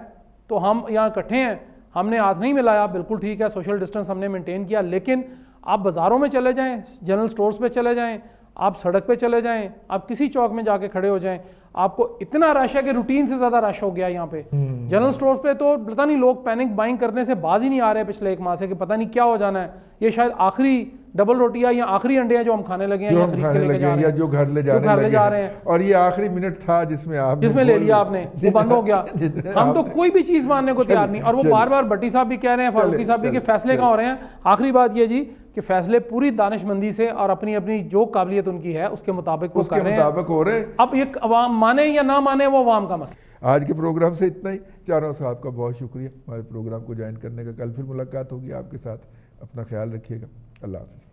تو ہم یہاں اکٹھے ہیں, ہم نے ہاتھ نہیں ملایا, بالکل ٹھیک ہے, سوشل ڈسٹنس ہم نے مینٹین کیا, لیکن آپ بازاروں میں چلے جائیں, جنرل سٹورز پہ چلے جائیں, آپ سڑک پہ چلے جائیں, آپ کسی چوک میں جا کے کھڑے ہو جائیں, آپ کو اتنا رش ہے کہ روٹین سے زیادہ رش ہو گیا یہاں پہ. جنرل سٹورز پہ تو پتہ نہیں لوگ پینک بائنگ کرنے سے باز ہی نہیں آ رہے پچھلے 1 ماہ سے کہ پتہ نہیں کیا ہو جانا ہے. یہ شاید آخری ڈبل روٹیاں یا آخری انڈے ہیں جو ہم کھانے لگے ہیں, جو ہم کھانے لگے ہیں یا جو گھر لے جانے لگے, اور یہ آخری منٹ تھا جس میں لے لیا آپ نے, وہ بند ہو گیا. ہم تو کوئی بھی چیز ماننے کو تیار نہیں. اور وہ بار بار بھٹی صاحب بھی کہہ رہے ہیں, فاروقی صاحب بھی, کہ فیصلے کہاں ہو رہے ہیں. آخری بات یہ جی کہ فیصلے پوری دانش مندی سے اور اپنی اپنی جو قابلیت ان کی ہے اس کے مطابق وہ کر رہے ہیں. اب یہ عوام مانے یا نہ مانے وہ عوام کا مسئلہ. آج کے پروگرام سے اتنا ہی. چاروں صاحب کا بہت شکریہ ہمارے پروگرام کو جوائن کرنے کا. کل پھر ملاقات ہوگی آپ کے ساتھ. اپنا خیال رکھیے گا. اللہ حافظ.